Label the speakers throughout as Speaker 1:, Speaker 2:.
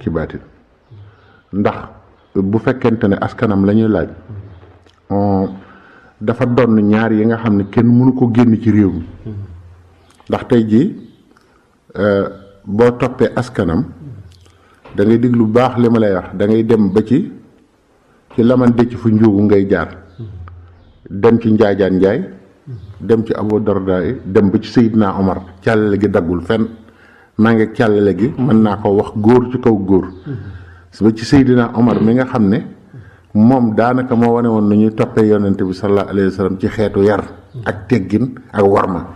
Speaker 1: ci baatin ndax bu fekkente ne askanam la ñuy laaj dafa doon ñaar yi nga xam ne kenn mënu ko génn ci réew mi ndax tey jii boo toppee askanam da ngay diglu baax li ma lay wax da ngay dem ba ci laman dëcc fu njuugu ngay jaar dem ci njaajaan njaay dem ci Abu Darda dem ba ci Seydina Omar càllale gi daggul fenn maa ngi càllale gi mën naa ko wax góor ci kaw góor ba ci Seydina Omar mi nga xam ne moom daanaka moo wane woon nu ñuy toppee yonent bi sallallahu alayhi wa sallam ci xeetu yar ak teggin ak warma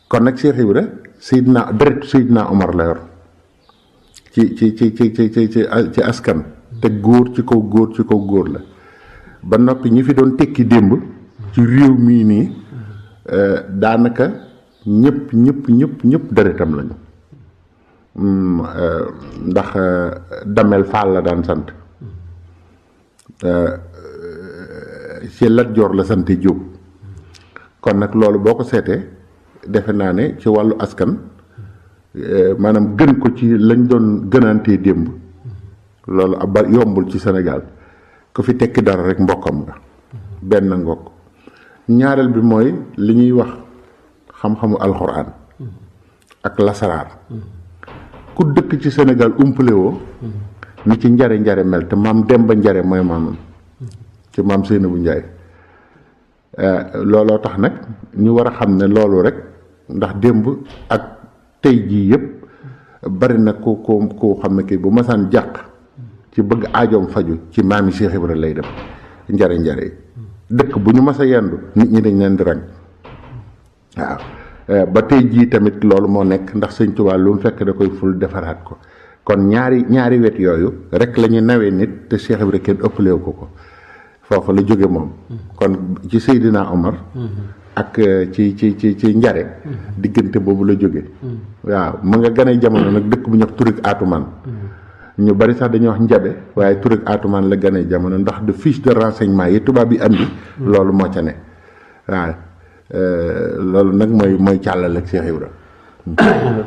Speaker 1: kon nag Cheikh Ibra Seydina deret Seydina Omar la yor ci askan te góor ci kaw góor ci kaw góor la ba noppi ñi fi doon tekki démb ci réew mii nii daanaka ñëpp deretam lañu ndax Damel Fall la daan sant ci Lat Joor la sante Jóob kon nag loolu boo ko seetee defe naa ne ci wàllu askan maanaam gën ko ci lañ doon gënantee démb loolu ab yombul ci Sénégal ku fi tekki dara rek mbokkam nga benn ngokk ñaareel bi mooy li ñuy wax xam-xamu alxuraan ak lasaraar ku dëkk ci Sénégal umpale woo ni ci njare mel te maam Demba Njare mooy maamam ci maam Seynabou Njaay looloo tax nag ñu war a xam ne loolu rek ndax démb ak tey jii yëpp bari na ku xam ne kii bu masaan jàq ci bëgg aajoom faju ci maami Cheikh Ibra lay dem njare yi dëkk bu ñu mas a yendu nit ñi dañ leen di rang waaw ba tey jii tamit loolu moo nekk ndax Sëñ Tuubaa lu mu fekk da koy ful defaraat ko kon ñaari wet yooyu rek la ñu nawee nit te Cheikh Ibra kenn ëppaleewu ko foofu la jóge moom kon ci Seydina Omar ak ci njare diggante boobu la jóge waaw mu nga gane jamono nag dëkk bu ñuy wax Turik Atumaan ñu bari sax dañuy wax njabe waaye Turik Atumaan la gane jamono ndax de fiche de renseignement yi tubaab bi andi loolu moo ca ne waaw loolu nag mooy càllal ak Cheikh Ibra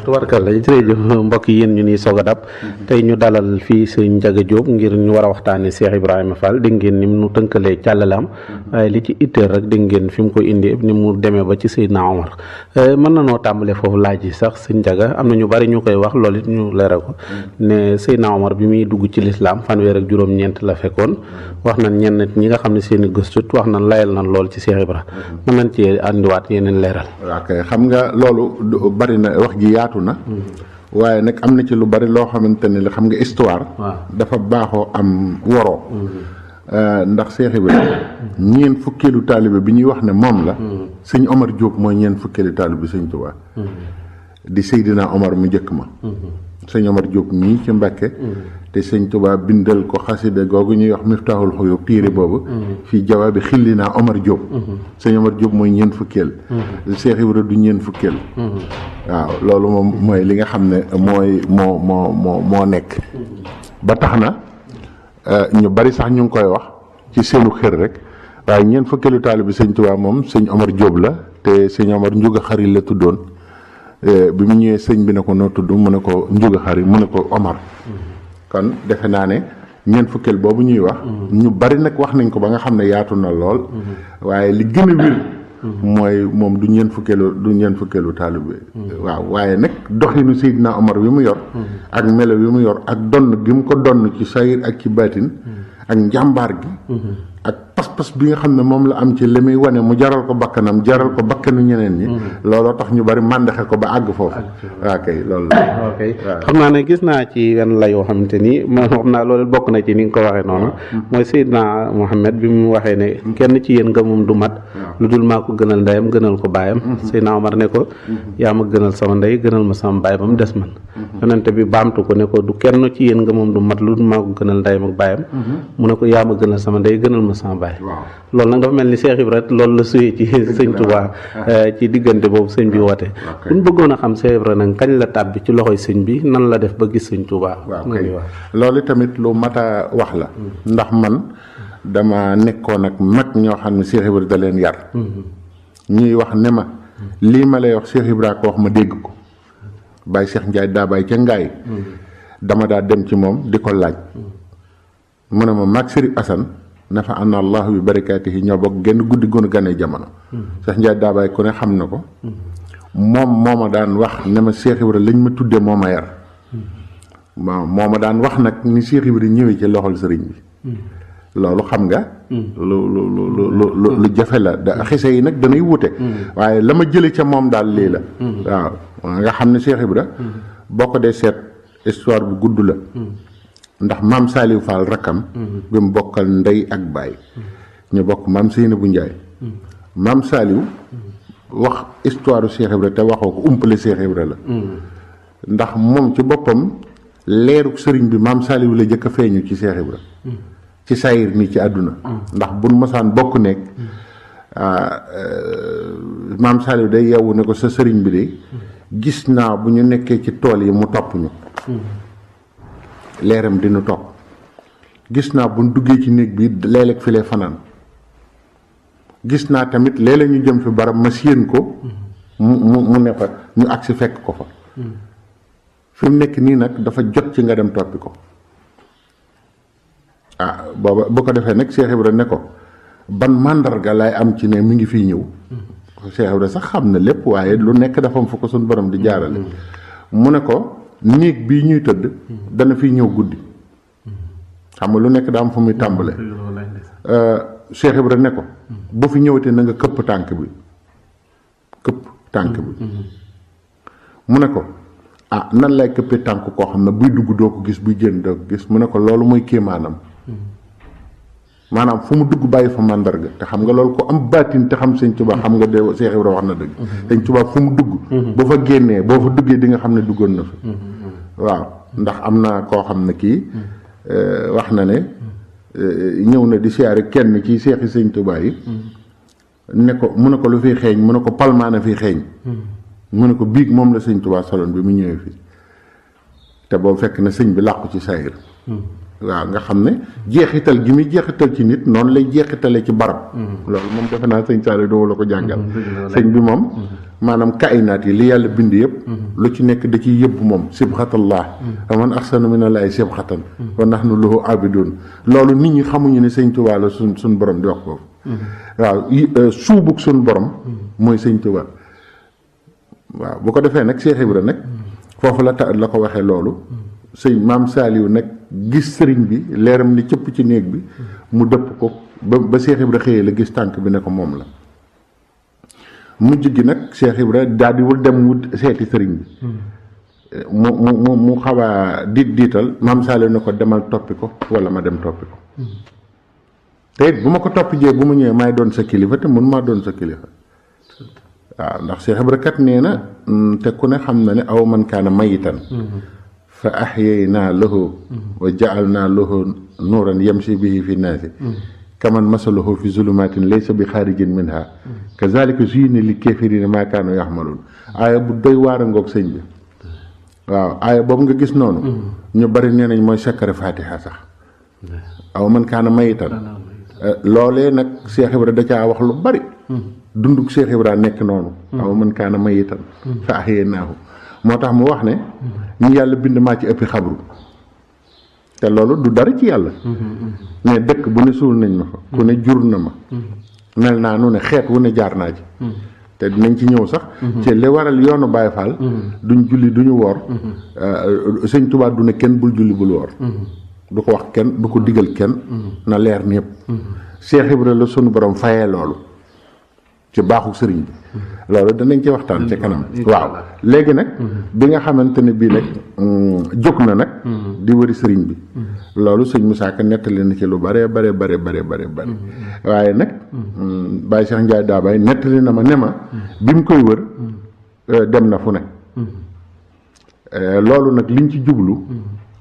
Speaker 2: tubarkalla jërëjëf mbokk yi yéen ñu ni soog a dab tey ñu dalal fii sëñ Ndiaga Diop ngir ñu war a waxtaane Cheikh Ibrahima Fall dégg ngeen ni mu tënkalee càllalaam waaye li ci itteel rek dégg ngeen fi mu ko indi ni mu demee ba ci Seydina Omar mën na noo tàmbalee foofu laaj yi sax sëñ Ndiaga am na ñu bari ñu koy wax loolu it ñu leeral ko ne Seydina Omar bi muy dugg ci lislaam fanweer ak juróom-ñeent la fekkoon wax nañ ñenn ñi nga xam ne seen i gëstut wax nañ layal nañ lool ci Cheikh Ibra mën nañ ci andiwaat yeneen leeral.
Speaker 1: ok xam nga loolu bari na wax ji yaatu na waaye nag am na ci lu bari loo xamante ne xam nga histoire dafa baaxoo am woroo ndax Cheikh Ibrahima ñeent fukkeelu taalibe bi ñuy wax ne moom la sëñ Omar Diop mooy ñeent fukkeelu taalibe sëñ Tuubaa di Seydina Omar mu njëkk ma sëñ Omar Diop mii ci Mbàkke te sëñ Tuubaa bindal ko xasida googu ñuy wax Miftaaxul Xuyuub téere boobu fii jawaabi xillinaa Omar Diop sëñ Omar Diop mooy ñeent fukkeel Cheikh Ibrahima du ñeent fukkeel waaw loolu moom mooy li nga xam ne moo nekk ba tax na ñu bari sax ñu ngi koy wax ci seenu xër rek waaye ñeent fukkeelu taalibe bi sëñ Tuubaa moom sëñ Omar Diop la te sëñ Omar Njuga Xari la tuddoon bi mu ñëwee sëñ bi ne ko noo tudd mu ne ko Njuga Xari mu ne ko Omar kon defe naa ne ñeent fukkeel boobu ñuy wax ñu bari nag wax nañ ko ba nga xam ne yaatu na lool waaye li gën a wér mooy moom du ñeent fukkeelu taalibe waaw waaye nag doxinu Seydina Omar bi mu yor ak melo bi mu yor ak donn gi mu ko donn ci sayir ak ci baatin ak njàmbaar gi ak pas-pas bi nga xam ne moom la am ci li muy wane mu jaral ko bakkanam jaral ko bakkanu ñeneen ñi looloo tax ñu bari màndaxe ko ba àgg foofu waaw kay loolu la
Speaker 2: ok xam naa ne gis naa ci wenn la yoo xamante ni ma xam naa loolu bokk na ci ni nga ko waxee noonu mooy Seydina Mohamed bi mu waxee ne kenn ci yéen nga moom du mat lu dul maa ko gënal ndeyam gënal ko baayam Seydina Omar ne ko yaa ma gënal sama ndey gënal ma sama baay ba mu des man yonente bi baamtu ko ne ko du kenn ci yéen nga moom du mat lu dul maa ko gënal ndeyam ak baayam mu ne ko yaa ma gënal sama ndey gënal ma sama baay loolu nag dafa mel ni Cheikh Ibra loolu la suyee ci sëñ Touba ci diggante boobu sëñ bi woote bu ñu bëggoon a xam Cheikh Ibra nag kañ la tàbbi ci loxoy sëñ bi nan la def ba gis sëñ Touba
Speaker 1: loolu tamit lu mat a wax la ndax man dama nekkoon ak mag ñoo xam ne Cheikh Ibra da leen yar ñuy wax ne ma lii ma lay wax Cheikh Ibra ko wax ma dégg ko Baye Cheikh Ndiaye daa bàyyi ca ngaay dama daa dem ci moom di ko laaj mu ne ma maag Sëriñ Asan nafa ana allah bi barakaatihi ñoo bokk genn guddi gunu ganee jamono Cheikh Ndiaye Dabaye ku ne xam na ko moom moo ma daan wax ne ma Cheikh Ibra lañ ma tuddee moo ma yar waaw moo ma daan wax nag ni Cheikh Ibra ñëwee ci loxol sëriñ bi loolu xam nga lu jafe la da xise yi nag danay wute waaye la ma jële ca moom daal lii la waaw nga xam ne Cheikh Ibra boo ko dee seet histoire bu gudd la ndax maam Saliou Fall rakkam bi mu bokkal ndey ak baay ñu bokk maam Seynabou Ndiaye maam Saliou wax histoire Cheikh Ibra te waxoo ko umpale Cheikh Ibra la ndax moom ci boppam leeruk sëriñ bi maam Saliou la jëkk a feeñu ci Cheikh Ibra ci sayir nii ci àdduna ndax buñ mosaan bokk nekk maam Saliou day yewwu ne ko sa sëriñ bi de gis naa bu ñu nekkee ci tool yi mu topp ñu leeram dina topp gis naa buñ duggee ci néeg bi léeg-léeg fi lee fanaan gis naa tamit léeg-léeg ñu jëm fi barab ma séen ko mu ne fa ñu agsi fekk ko fa fi mu nekk nii nag dafa jot ci nga dem toppi ko booba bu ko defee nag Cheikh Ibra ne ko ban màndarga laay am ci ne mi ngi fii ñëw Cheikh Ibra sax xam na lépp waaye lu nekk dafa am fu ko suñ borom di jaarale mu ne ko néeg bii ñuy tëdd dana fi ñëw guddi xam nga lu nekk daa am fu muy tàmbale Cheikh Ibra ne ko bu fi ñëwatee na nga këpp tànk bi mu ne ko nan lay këppee tànk koo xam ne buy dugg doo ko gis buy génn doo ko gis mu ne ko loolu mooy kéemaanam maanaam fu mu dugg bàyyi fa màndarga te xam nga loolu ko am baatin te xam Sëñ Tuubaa xam nga de Cheikh Ibra wax na dëgg Sëñ Tuubaa fu mu dugg ba fa génnee boo fa duggee di nga xam ne duggoon na fa waaw ndax am na koo xam ne kii wax na ne ñëw na di siyaare kenn ci seexi Sëñ Tuubaa yi ne ko mu ne ko lu fiy xeeñ mu ne ko palmaana fiy xeeñ mu ne ko biig moom la Sëñ Tuubaa soloon bi mu ñëwee fii te boobu fekk na sëñ bi làqu ci sayir waaw nga xam ne jeexital gi muy jeexital ci nit noonu lay jeexitale ci barab loolu moom defe naa sëñ Saliou doo la ko jàngal sëñ bi moom maanaam kainaat yi li yàlla bind yëpp lu ci nekk da ciy yëbb moom sibxatallah aman ahsanu minallahi sibxatan wa nahnu lahu abidun loolu nit ñi xamuñu ne Sëñ Tuubaa la suñ borom di wax foofu waaw suubug suñ borom mooy Sëñ Tuubaa waaw bu ko defee nag Cheikh Ibra nag foofu la ko waxee loolu sëñ maam Saliou nag gis sëriñ bi leeram ni cëpp ci néeg bi mu dëpp ko ba Cheikh Ibra xëyee la gis tànk bi ne ko moom la mujj gi nag Cheikh Ibra daal di wul dem wut seeti sëriñ bi mu xaw a diital maam Saliou ne ko demal toppi ko wala ma dem toppi ko te it bu ma ko toppi jee bu ma ñëwee maay doon sa kilifa te mun maa doon sa kilifa waaw ndax Cheikh Ibra kat nee na te ku ne xam na ne aw man kaana mayitan fa ahyaynaa lahu wa ja'alnaa lahu nuuran yamshi bihi fi naasi kaman masaluhu fi zulumatin laysa bi xaarijin minha kazalika zuyyina lil kaafiriina maa kaanu yaxmaluun aaya bu doy waar a ngoog sëñ bi waaw aaya boobu nga gis noonu ñu bari nee nañ mooy sakkare fatiha sax aw man kaana mayitan loolee nag Cheikh Ibra da caa wax lu bari dunduk Cheikh Ibra nekk noonu aw man kaana mayitan fa ahyaynaahu moo tax mu wax ne ñu yàlla bind maa ci ëppi xabru te loolu du dara ci yàlla ne dëkk bu ne suul nañ ma fa ku ne jur na ma mel naa nu ne xeet wu ne jaar naa ci te dinañ ci ñëw sax ci li waral yoonu Baye Fall duñ julli duñu woor Sëñ Tuubaa du ne kenn bul julli bul woor du ko wax kenn du ko digal kenn na leer ñëpp Cheikh Ibra la sunu borom fayee loolu ci baaxu sëriñ bi loolu danañ ci waxtaan ci kanam waaw léegi nag bi nga xamante ne bii nag jóg na nag di wëri sëriñ bi loolu sëñ Moussa Ka nettali na ci lu bare waaye nag Baye Cheikh Ndiaye Dabaye nettali na ma ne ma bi mu koy wër dem na fu ne loolu nag liñ ci jublu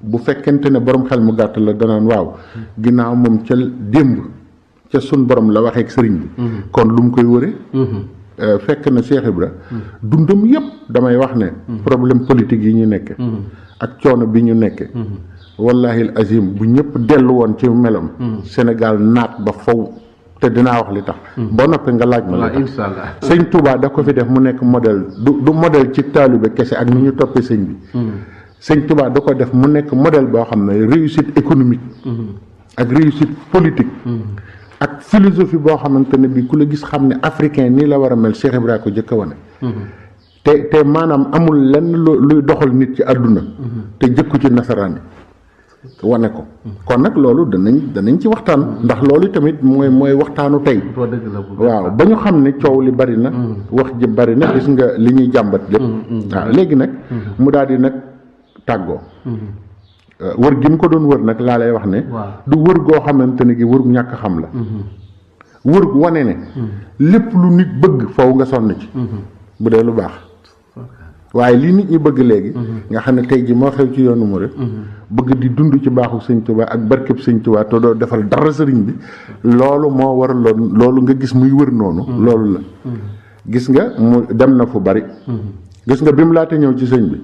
Speaker 1: bu fekkente ne borom xel mu gàtt la danaan waaw ginnaaw moom ca démb ca sun borom la waxee ak sëriñ bi kon lu mu koy wëre fekk na Cheikh Ibra dundam yëpp damay wax ne problème politique yi ñu nekke ak coono bi ñu nekke wallahi azim bu ñëpp dellu woon ci melam Sénégal naat ba faw te dinaa wax li tax boo noppee nga laaj ma la
Speaker 2: inshallah
Speaker 1: sëñ Touba da ko fi def mu nekk modèle du modèle ci taalibe kese ak ni ñu toppee sëñ bi sëñ Tuubaa da ko def mu nekk modèle boo xam ne réussite économique ak réussite politique ak philosophie boo xamante ne bi ku la gis xam ne africain nii la war a mel Cheikh Ibra ko jëkk a wane te maanaam amul lenn luy doxal nit ci àdduna te jëkku ci nasaraan yi wane ko kon nag loolu danañ ci waxtaan ndax loolu tamit mooy waxtaanu tey waaw ba ñu xam ne coow li bari na wax ji bari na gis nga li ñuy jàmbat lépp waaw léegi nag mu daal di nag tàggoo wër gi mu ko doon wër nag laa lay wax ne du wër goo xamante ne gi wër ñàkk xam la wër wane ne lépp lu nit bëgg faw nga sonn ci bu dee lu baax waaye lii nit ñi bëgg léegi nga xam ne tey ji moo xew ci yoonu murid bëgg di dund ci baaxu sëñ Tuubaa ak barkeb sëñ Tuubaa te doo defal dara sëriñ bi loolu moo waraloon loolu nga gis muy wër noonu loolu la gis nga mu dem na fu bari gis nga bi mu laata ñëw ci sëñ bi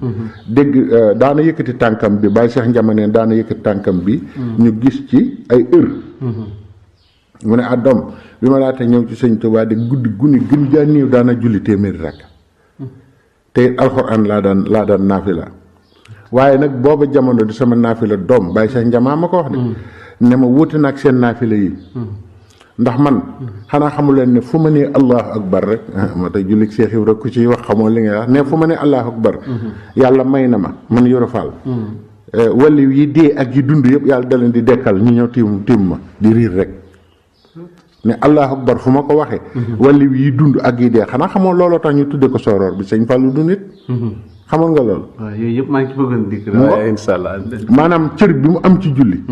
Speaker 1: dégg daana yëkkati tànkam bi Baye Cheikh Ndiamaneen daana yëkkati tànkam bi ñu gis ci ay heure mu ne doom bi ma laata ñëw ci sëñ Tuubaa di guddi guni gën jaa néew daana julli téeméeri rekk te alxuraan laa daan naafila waaye nag booba jamono di sama naafila doom Baye Cheikh Ndiama ma ko wax de ne ma wuute na ak seen naafila yi ndax man xanaa xamu leen ne fu ma nee allahu akbar rek moo tax jullit Cheikh Ibra ku ci wax xamoo li ngay wax ne fu ma nee allahu akbar yàlla may na ma man Yoro Fall wali yi dee ak yi dund yëpp yàlla da leen di dekkal ñu ñëw tiim ma di riir rek ne allahu akbar fu ma ko waxee wali yi dund ak yi dee xanaa xamoo looloo tax ñu tudde ko sooroor bi sëñ Fallu du nit xamoon nga loolu
Speaker 2: waaw yooyu yëpp maa ngi ci bëggoon dikk waaye insha Allah
Speaker 1: maanaam cër bi mu am ci julli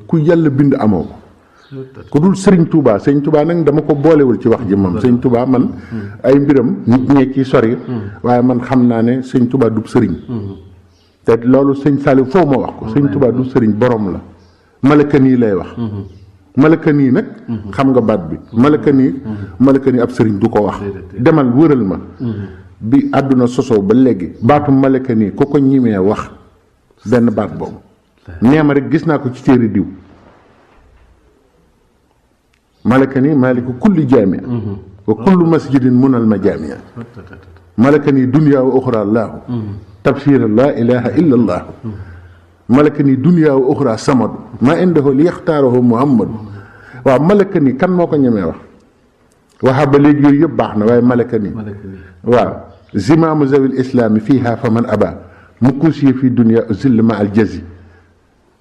Speaker 1: ku yàlla bind amoo ko ku dul sëriñ Touba sëñ Touba nag dama ko boolewul ci wax ji moom sëñ Touba man ay mbiram nit ñee ci sori waaye man xam naa ne sëñ Touba du sëriñ te loolu sëñ Saliou foofu ma wax ko sëñ Touba du sëriñ borom la malaka nii lay wax malaka nii nag xam nga baat bi malaka nii ab sëriñ du ko wax demal wëral ma bi àdduna sosoo ba léegi baatu malaka nii ku ko ñimee wax benn baat boobu nee ma rek gis naa ko ci téere diw malaka nii maaliku kulli jaamia wa kullu masjidin munal ma jaamia malaka nii dunya wa uxra allaahu tabsira laa ilaha illa allaahu malaka nii dunya wa uxra samadu maa indahu li yaxtaarahu muhammadu waaw malaka nii kan moo ko ñemee wax waxaa ba léegi yooyu yëpp baax na waaye malaka nii waaw zimaamu zawil islaami fiiha fa man aba mu kuusiye fii dunya zill ma al jazi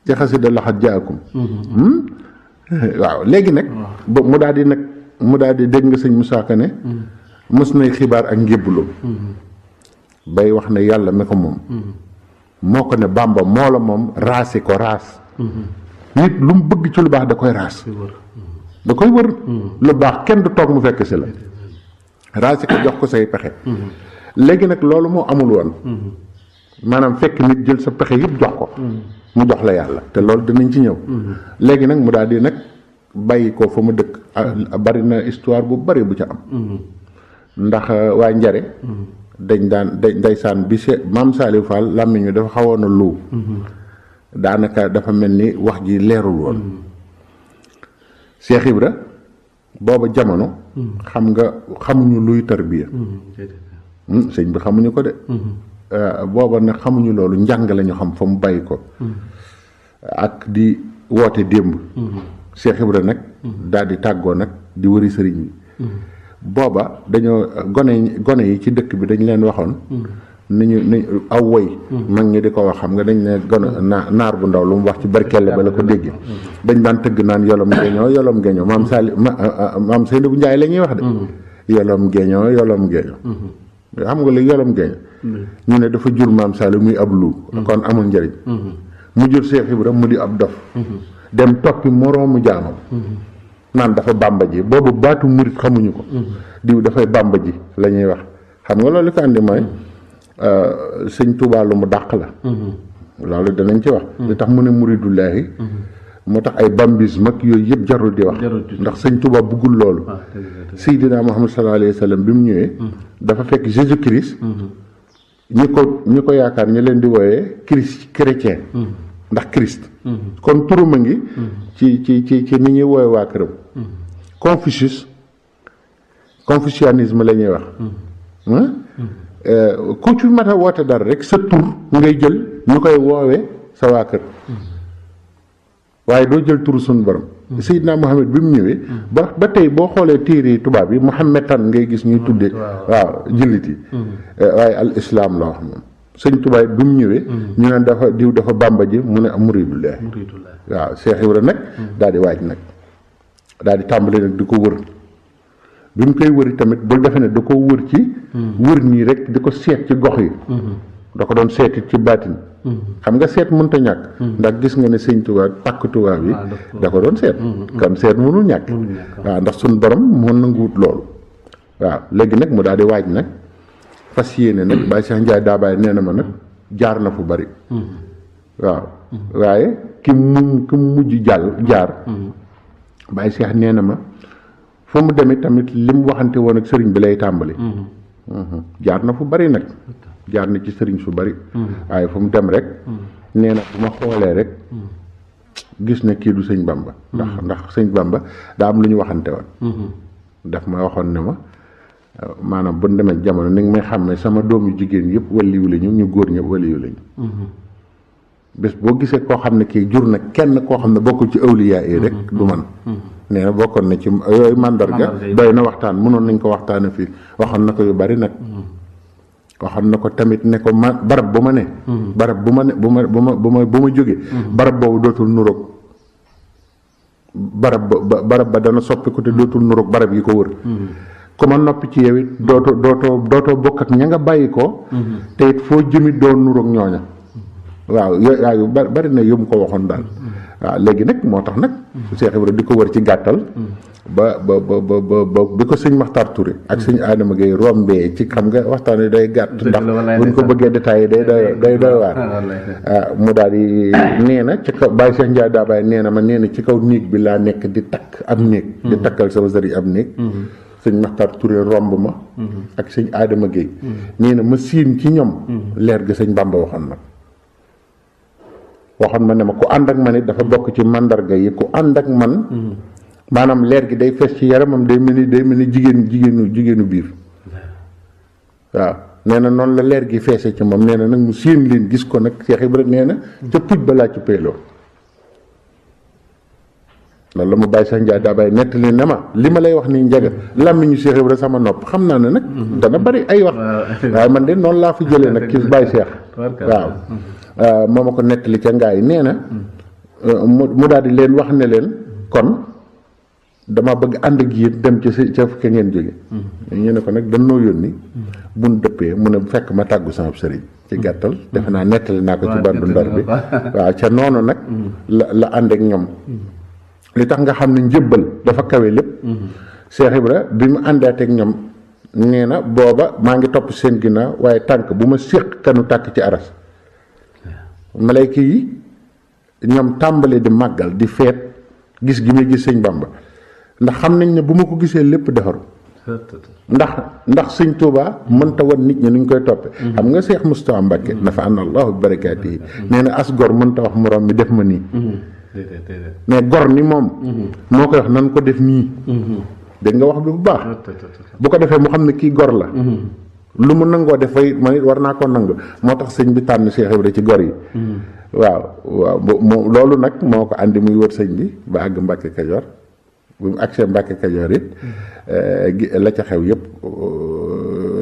Speaker 1: ci xasida laxat jaakum waaw léegi nag mu daal di dégg nga sëñ Moussa Ka ne mës nay xibaar ak njébbaloo bay wax ne yàlla mi ko moom moo ko ne Bàmba moo la moom raasi ko raas nit lu mu bëgg ci lu baax da koy raas da koy wër lu baax kenn du toog mu fekk si la raasi ko jox ko say pexe léegi nag loolu moo amul woon maanaam fekk nit jël sa pexe yëpp jox ko mu jox la yàlla te loolu dinañ ci ñëw léegi nag mu daal di nag bàyyi ko fa mu dëkk bari na histoire bu bari bu ca am ndax waa njare dañ daan ndeysaan bi maam Saliou Fall làmmiñ wi dafa xawoon a lu daanaka dafa mel ni wax ji leerul woon Cheikh Ibra booba jamono xam nga xamuñu luy tarbiya sëñ bi xamuñu ko de booba nag xamuñu loolu njàng lañu xam fa mu bàyyi ko ak di woote démb Cheikh Ibra nag daal di tàggoo nag di wëri sëriñ bi booba dañoo gone yi ci dëkk bi dañ leen waxoon ni aw woy mag ñi di ko wax xam nga dañ ne gone naar bu ndaw lu mu wax ci barkelle ba la ko déggee dañ daan tëgg naan yolom géeñoo maam Seyni bu Njaay la ñuy wax de yolom géeñoo xam nga li yolom géeño ñu ne dafa jur maam Saliou muy ab lu kon amul njëriñ mu jur Cheikh Ibra mu di ab dof dem toppi moroomu jaamam naan dafa bàmba ji boobu baatu murit xamuñu ko diw dafay bàmba ji la ñuy wax xam nga loolu li ko andi mooy sëñ Tuubaa lu mu dàq la loolu danañ ci wax li tax mu ne muridullaahi moo tax ay bambisme ak yooyu yëpp jarul di wax ndax sëñ Tuubaa buggul loolu Seydina Muhammad sallallahu alayhi wa sallam bi mu ñëwee dafa fekk Jésus Christ ñi ko yaakaar ñu leen di wooyee Christ chrétien ndax Christ kon turam a ngi ci ni ñuy wooye waa këram confucianisme la ñuy wax ku ci mat a woote dara rek sa tur ngay jël ñu koy woowee sa waa kër waaye doo jël turu suñu borom. Seydina Muhammad bi mu ñëwee. ba tey boo xoolee téere tubaab yi Muhammadan ngay gis ñuy tuddee. waaw jullit yi. waaye al islam la wax moom. sëñ tubaab bi mu ñëwee. ñu ne dafa diw dafa bàmba ji mu ne muridullah. waaw Cheikh Ibra nag. daal di waaj nag. daal di tàmbali nag di ko wër. bi mu koy wëri tamit bul defe ne da ko wër ci. wër nii rek di ko seet ci gox yi. da ko doon seetit ci baatin. xam nga seet mënta ñàkk. ndax gis nga ne sëñ tubaab pàkk tubaab yi. da ko doon seet. kon seet mënul ñàkk. waaw ndax suñ borom moo nanguwut loolu. waaw léegi nag mu daal di waaj nag. fas yéene nag Baye Cheikh Ndiaye Dabaye nee na ma nag jaar na fu bari. waaw waaye ki mu mujj jaar. Baye Cheikh nee na ma fa mu demee tamit li mu waxante woon ak sëriñ bi lay tàmbali. jaar na fu bari nag. jaar na ci sëriñ su bari. waaye fu mu dem rek. nee na bu ma xoolee rek. gis na kii du sëñ Bamba. ndax sëñ Bamba daa am lu ñu waxante woon. daf ma waxoon ne ma. maanaam bu ñu demee jamono ni nga may xam ne sama doom yu jigéen yëpp waliyu lañu ñu góor ñëpp waliyu lañu. bés boo gisee koo xam ne kii jur na kenn koo xam ne bokkul ci awliyaa yi rek du man. nee na bokkoon na ci yooyu mandarga doy na waxtaan mënoon nañ ko waxtaane fii waxoon na ko yu bari nag. waxoon na ko tamit ne ko ma barab bu ma ne. barab bu ma ne bu ma jógee. barab boobu dootul nuroog. barab ba dana soppiku te dootul nuroog barab yi ko wër. ku ma noppi ci yow it dootoo bokk ak ña nga bàyyi ko. te it foo jëmit doo nuroog ñooña. waaw yooyu bari na yu mu ko waxoon daal. waaw léegi nag moo tax nag. Cheikh Ibra di ko wër ci gàttal. ba bi ko sëñ Maxtar Touré ak sëñ Adama Gueye rombee ci xam nga waxtaan day gàtt. ndax buñ ko bëggee détaillé day doy waar. mu daal di nee na ci kaw Baye Cheikh Ndiaye Dabaye nee na ma nee na ci kaw néeg bi laa nekk di takk ab néeg. di takkal sama sëriñ ab néeg. sëñ Maxtar Touré romb ma. ak sëñ Adama Gueye. nee na ma siin ci ñoom. leer gi sëñ Bamba waxoon nag. waxoon ma ne ma ku ànd ak man it dafa bokk ci mandarga yi ku ànd ak man. maanaam leer gi day fees ci yaramam day mel ni jigéenu biir. waaw nee na noonu la leer gi feese ci moom nee na nag mu séen leen gis ko nag Cheikh Ibra nee na ca puj ba laa ci peeloo. loolu la mu Baye Cheikh Ndiaye Dabaye nettali ne ma li ma lay wax nii njaga làmmiñu Cheikh Ibra sama nopp xam naa ne nag. dana bari ay wax. waaye man de noonu laa fi jëlee nag ki Baye Cheikh. waaw. moo ma ko nettali ca ngaay nee na mu daal di leen wax ne leen kon dama bëgg ànd ak yéen dem ca fa ngeen jóge ñu ne ko nag dañoo yónni buñ dëppee mu ne bu fekk ma tàggu sama sëriñ ci gàttal defe naa nettali naa ko ci bandu ndar bi waaw ca noonu nag la ànd ak ñoom li tax nga xam ne njëbbal dafa kawe lépp Cheikh Ibra bi mu àndaat ak ñoom nee na booba maa ngi topp seen ginnaaw waaye tànk bu ma séq kanu tàkk ci aras malayka yi ñoom tàmbali di màggal di feet gis gi may gis sëñ Bamba ndax xam nañ ne bu ma ko gisee lépp defaru ndax sëñ Touba mënta wan nit ñi nuñ koy toppe xam nga Cheikh Moustapha Mbacké dafa ànd allahu bi barakaati yi nee na as gor mënta wax moroom mi def ma nii mais gor ni moom moo koy wax nan ko def nii dégg nga wax bi bu baax bu ko defee mu xam ne kii gor la lu mu nangoo def fay man it war naa ko nangu moo tax sëñ bi tànn Cheikh Ibra ci gor yi waaw loolu nag moo ko andi muy wër sëñ bi ba àgg Mbàkke Kajoor bu mu agsee Mbàkke Kajoor it la ca xew yëpp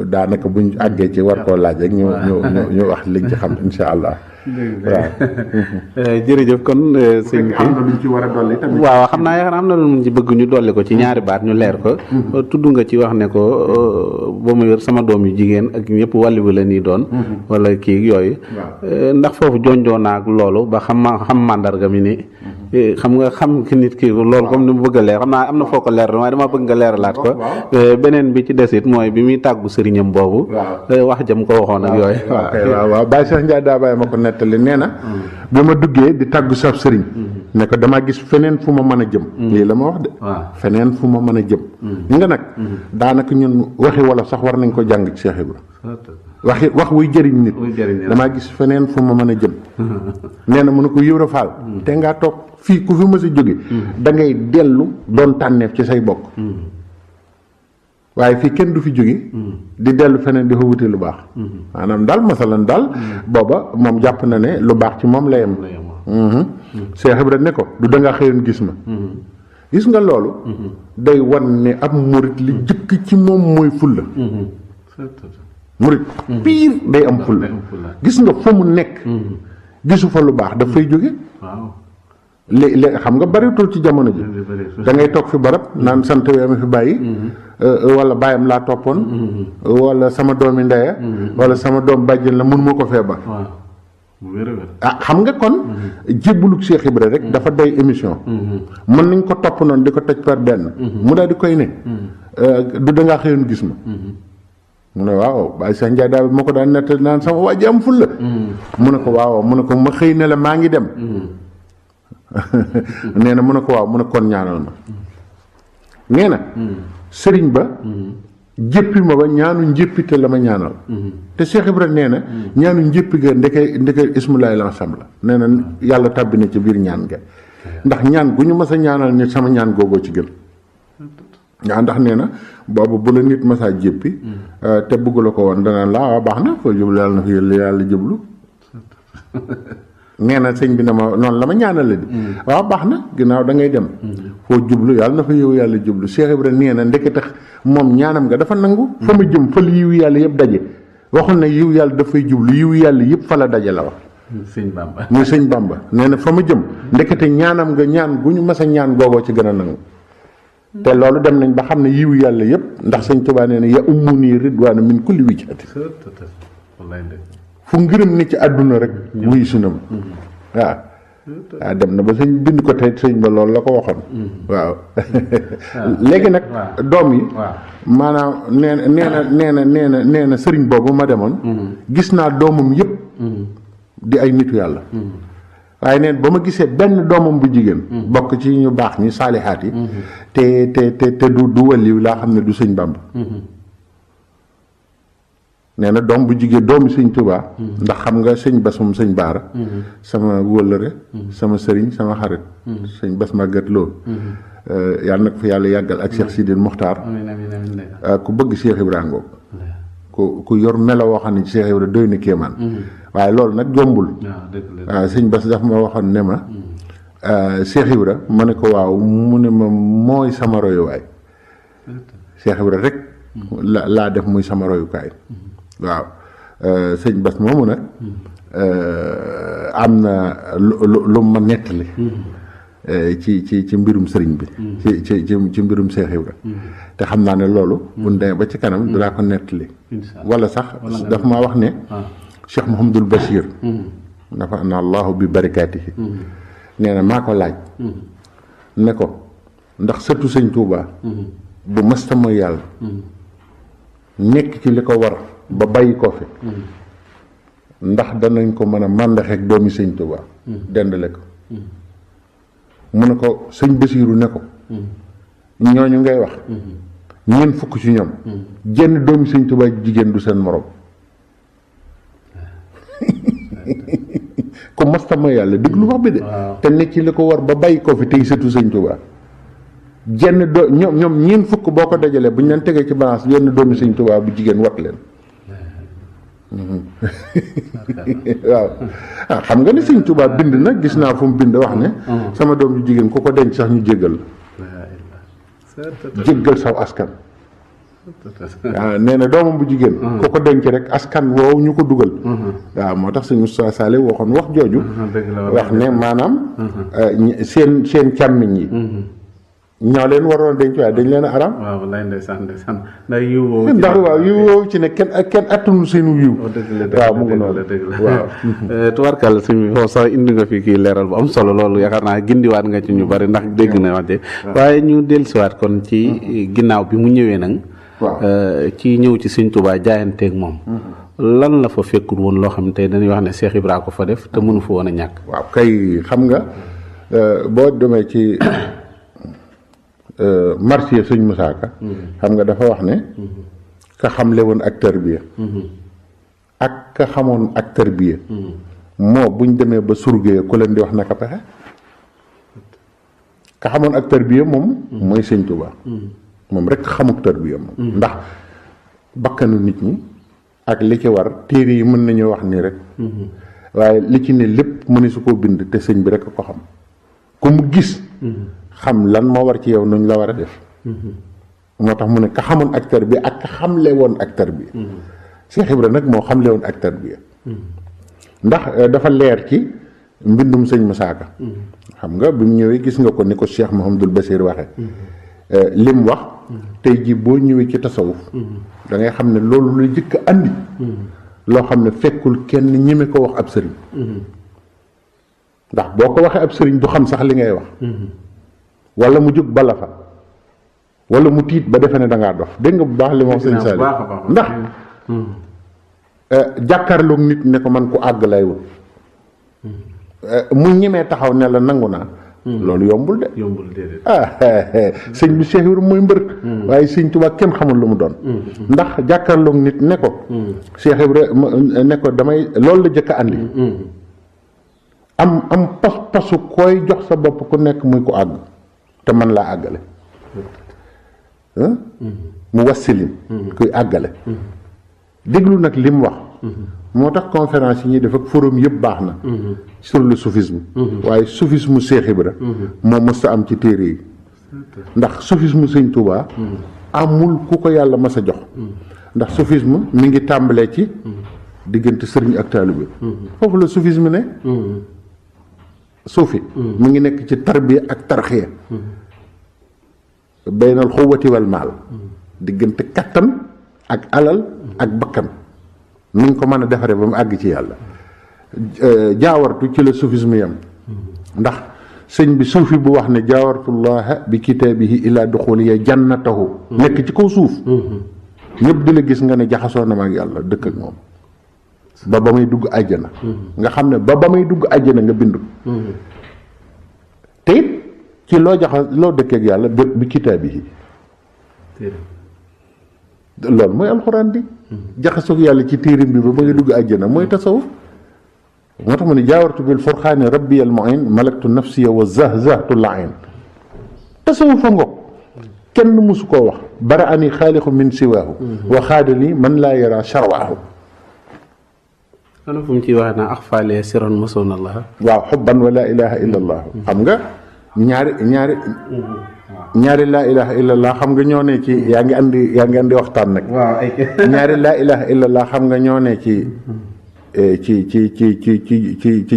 Speaker 1: daanaka buñ àggee ci war koo laaj rek ñu wax liñ ci xam insha allah waaw.
Speaker 2: jërëjëf kon sëñ bi
Speaker 1: am na luñ ci war a dolli tamit.
Speaker 2: waaw xam naa yaakaar am na lu ci bëgg ñu dolli ko ci ñaari baat ñu leer ko. tudd nga ci wax ne ko ba mu yor sama doom yu jigéen ak ñëpp wàllu bi la nii doon. wala kii yooyu. ndax foofu jonjoo naa ak loolu ba xam mandarga mi ni. xam nga xam ki nit ki loolu comme ni mu bëgg a leer xam naa am na foo ko leer waaye dama bëgg nga leeralaat ko. beneen bi ci desit mooy bi muy tàggu sëriñam boobu. wax jëm ko waxoon ak yooyu.
Speaker 1: waaw Baye Cheikh Ndiaye Dabaye ma ko nettali nee na bi ma duggee di tàggu sab sëriñ ne ko damaa gis feneen fu ma mën a jëm lii la ma wax de feneen fu ma mën a jëm nga nag daanaka ñun waxi wala sax war nañ ko jàng ci Cheikh Ibra wax wuy jëriñ nit damaa gis feneen fu ma mën a jëm nee na mu ne ko Ibra Fall te ngaa toog fii ku fi mës a jóge da ngay dellu doon tànneef ci say bokk waaye fii kenn du fi jóge di dellu feneen di fa wuti lu baax maanaam daal masalan daal booba moom jàpp na ne lu baax ci moom la yem Cheikh Ibra ne ko du dangaa xëyoon gis ma gis nga loolu day wan ne ab murit li jëkk ci moom mooy fulla murit piir day am fulla gis nga fa mu nekk gisu fa lu baax daf fay jóge léegi xam nga baritul ci jamono ji da ngay toog fi barab naan sant wee ma fi bàyyi wala bàyyam laa toppoon wala sama doomi ndeya wala sama doom bàjjen la mun ma ko fee ba xam nga kon jébbalug Cheikh Ibra rek dafa doy émission mën nañ ko topp noonu di ko toj par benn mu daal di koy ne du dangaa xëyoon gis ma mu ne waaw Baye Cheikh Ndiaye daal moo ko daan nett naan sama waa ji am ful la mu ne ko waaw mu ne ko ma xëy ne la maa ngi dem nee na mu ne ko waaw mu ne kon ñaanal ma nee na sëriñ ba jéppi ma ba ñaanu njéppite la ma ñaanal te Cheikh Ibra nee na ñaanu njéppi ga ndeke ismulaay lansam la nee na yàlla tàbbi na ci biir ñaan ga ndax ñaan gu ñu mas a ñaanal nit sama ñaan googoo ci gën waaw ndax nee na boobu bu la nit masaa jéppi te bëgg la ko woon danaan la waaw baax na foo jublu yàlla na fi yàlla jublu nee na sëñ bi ne ma noonu la ma ñaanal la di waaw baax na ginnaaw da ngay dem foo jublu yàlla na fa yow yàlla jublu Cheikh Ibra nee na ndekete moom ñaanam nga dafa nangu fa ma jëm fa la yiw yàlla yëpp daje waxul ne yiw yàlla dafay jublu yiw yàlla yëpp fa la daje la wax
Speaker 2: sëñ Bamba
Speaker 1: muy sëñ Bamba nee na fa ma jëm ndekete ñaanam nga ñaan gu ñu mas a ñaan googoo ci gën a nangu te loolu dem nañ ba xam ne yiw yàlla yëpp ndax sëñ Tuubaa nee na ya ummu nii ridwaana min kulli wijhati fu ngërëm ne ci àdduna rek wuy sunam waaw dem na ba sëñ bind ko tey sëñ ba loolu la ko waxoon waaw léegi nag doom yi maanaam nee na sëriñ boobu ma demoon gis naa doomam yëpp di ay nitu yàlla waaye neen ba ma gisee benn doomam bu jigéen bokk ci ñu baax ñi saalihaat yi te du waliw laa xam ne du sëñ Bamba nee na doom bu jigéen doomi sëñ Tuubaa ndax xam nga sëñ Bas moom sëñ Baara sama wóllëre sama sëriñ sama xarit sëñ Bas Maguette Lo yàlla na ko fi yàlla yàggal ak Cheikh Sidil Mokhtar ku bëgg Cheikh Ibra ngoog ku yor melo woo xam ne Cheikh Ibra doy na kéemaan waaye loolu nag jombul waaw sëñ Bas daf ma waxoon ne ma Cheikh Ibra ma ne ko waaw mu ne ma mooy sama royuwaay Cheikh Ibra rek laa def muy sama royukaay waaw sëñ Bas moomu nag am na lu ma nettali ci mbirum sëriñ bi ci mbirum Cheikh Ibra te xam naa ne loolu bu demee ba ci kanam dinaa ko nettali wala sax daf maa wax ne Cheikh Mouhamadul Bachir dafa na allahu bi barakaatihi nee na maa ko laaj ne ko ndax sëtu sëñ Tuubaa bu masta mooy yàlla nekk ci li ko war ba bàyyi ko fi ndax danañ ko mën a màndaxeek doomi sëñ Tuubaa dendale ko mu ne ko sëñ Basiiru ne ko ñooñu ngay wax ñeent fukk ci ñoom jenn doomi sëñ Tuubaa jigéen du seen morom ko masta mooy yàlla déglu wax bi de te nekk ci li ko war ba bàyyi ko fi tey sëtu sëñ Tuubaa jenn ñoom ñeent fukk boo ko dajalee bu ñu leen tegee ci balance yenn doomi sëñ Tuubaa bu jigéen wat leen waaw xam nga ni sëñ Tuubaa bind na gis naa fu mu bind wax ne sama doom yu jigéen ku ko denc sax ñu jéggal la jéggal saw askan waaw nee na doomam bu jigéen ku ko denc rek askan woowu ñu ko dugal waaw moo tax sëñ Moustapha Sall waxoon wax jooju wax ne maanaam seen càmmiñ yi ñoo leen waroon denc waaye dañ leen a aram
Speaker 2: waaw lay ndeysaan ndax yiw woowu
Speaker 1: ndax waaw yiw woowu ci ne kenn attunu seenu yiw waaw mu ngi noonu waaw
Speaker 2: tubarkàlla suñu foofu sax indi nga fi kii leeral bu am solo loolu yaakaar naa gindiwaat nga ci ñu bari ndax dégg na wax de waaye ñu dellusiwaat kon ci ginnaaw bi mu ñëwee nag ci ñëw ci sëñ Tuubaa jaayanteeg moom lan la fa fekkul woon loo xam ne tey dañuy wax ne Cheikh Ibra ko fa def te mënu fa woon a ñàkk
Speaker 1: waaw kay xam nga boo demee ci marsiya sëñ Musaa Ka xam nga dafa wax ne ka xamle woon ak tarbiya ak ka xamoon ak tarbiya moo buñ demee ba surgee ku leen di wax naka pexe ka xamoon ak tarbiya moom mooy sëñ Tuubaa moom rek xamuk tarbiya moom ndax bakkanu nit ñi ak li ci war téere yi mën nañu wax nii rek waaye li ci ne lépp mëne su koo bind te sëñ bi rek a ko xam ku mu gis xam lan moo war ci yow nuñ la war a def moo tax mu ne ka xamoon ak tarbiya ak ka xamle woon ak tarbiya Cheikh Ibra nag moo xamle woon ak tarbiya ndax dafa leer ci mbindum sëñ Musaa Ka xam nga bi mu ñëwee gis nga ko ni ko Cheikh Mouhamadul Basir waxe lim wax tey ji boo ñëwee ci tasawuf da ngay xam ne loolu la jëkk andi loo xam ne fekkul kenn ñeme ko wax ab sëriñ ndax boo ko waxee ab sëriñ du xam sax li ngay wax wala mu jóg bala fa wala mu tiit ba defe ne da ngaa dof dégg nga bu baax li ma wax sëñ Saliou ndax jàkkaarloog nit ne ko man ku àgg lay wut mu ñemee taxaw ne la nangu naa loolu yombul de sëñ bi Cheikh Ibrahima mooy mbër waaye sëñ Tuubaa kenn xamul lu mu doon ndax jàkkaarloog nit ne ko Cheikh Ibrahima ne ko damay loolu la jëkk a andi am pas-pasu koy jox sa bopp ku nekk muy ko àgg te man laa àggale mu wassilin kuy àggale déglu nag li mu wax moo tax conférence yi ñuy def ak forum yëpp baax na sur le soufisme waaye soufisme Cheikh Ibra moo mës a am ci téere yi ndax soufisme sëñ Touba amul ku ko yàlla mas a jox ndax soufisme mi ngi tàmbalee ci diggante sëriñ ak taalibe foofu la soufisme ne suufi mi ngi nekk ci tarbiya ak tarxiya baynal xuwati wal maal diggante kattan ak alal ak bakkan ni nga ko mën a defaree ba mu àgg ci yàlla jaawartu ci la soufisme yam ndax sëñ bi suufi bu wax ne jaawartullaha bi kitaabihi ila duxuliya jannatahu nekk ci kaw suuf ñëpp di la gis nga ne jaxasoo na ma ak yàlla dëkk ak moom ba may dugg àjjana nga xam ne ba may dugg àjjana nga bindu te it ci loo loo dëkk ak yàlla bi kitaabihi loolu mooy alxuraan bi jaxasoog yàlla ci téerim bi ba ngay dugg àjjana mooy tasawuf moo tax mu ne jaawartu bil furxaani rabbi al muin malaktu nafsiya wa zahzahtu lain tasawuf a ngoog kenn mësu koo wax bara ani xaalixu min siwaahu wa xaadali man laa yara charwaahu
Speaker 2: ana fu mu ciy waxee naa ax faale siron mosoon allah
Speaker 1: waaw xubban wa laa ilaha illa allah xam nga ñaari laa ilaha illallah xam nga ñoo ne ci yaa ngi andi waxtaan nag ñaari laa ilaha illallah xam nga ñoo ne ci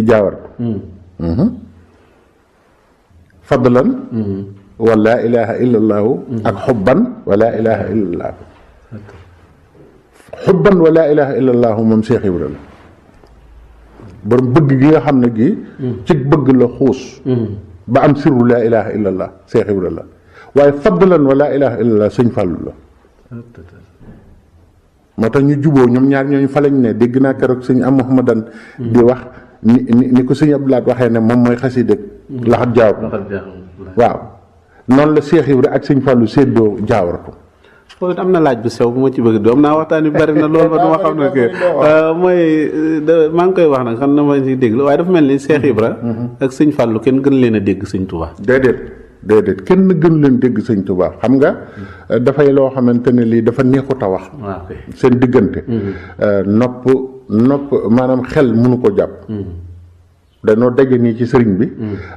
Speaker 1: jaawar fadlan wa laa ilaha illallahu ak xubban wa laa ilaha illallah xubban wa laa ilaha illallahu moom Cheikh Ibra la borom bëgg gi nga xam ne gi ci bëgg la xuus ba am sirru laa ilaha illallah Cheikh Ibra la waaye fadlan wa laa ilaha illallah sëñ Fàllu la moo tax ñu juboo ñoom ñaar ñooñu fa lañ ne dégg naa keroog sëñ am Muhammadan di wax ni ko sëñ Abdoulaat waxee ne moom mooy xasida laxat jaaw waaw noonu la Cheikh Ibra ak sëñ Fàllu séddoo jaawaratu
Speaker 2: foofu am na laaj bu sew bu ma ci bëgg doom naa waxtaan yu bari na loolu ba du ma xam ne que mooy maa ngi koy wax nag xam na ma ci déglu waaye dafa mel ni Cheikh Ibra ak sëñ Fàllu kenn gën leen a dégg sëñ Tuubaa
Speaker 1: déedéet kenn gën leen dégg sëñ Tuubaa xam nga dafay loo xamante ne lii dafa neexut a wax seen diggante nopp maanaam xel mënu ko jàpp dañoo daje nii ci sëriñ bi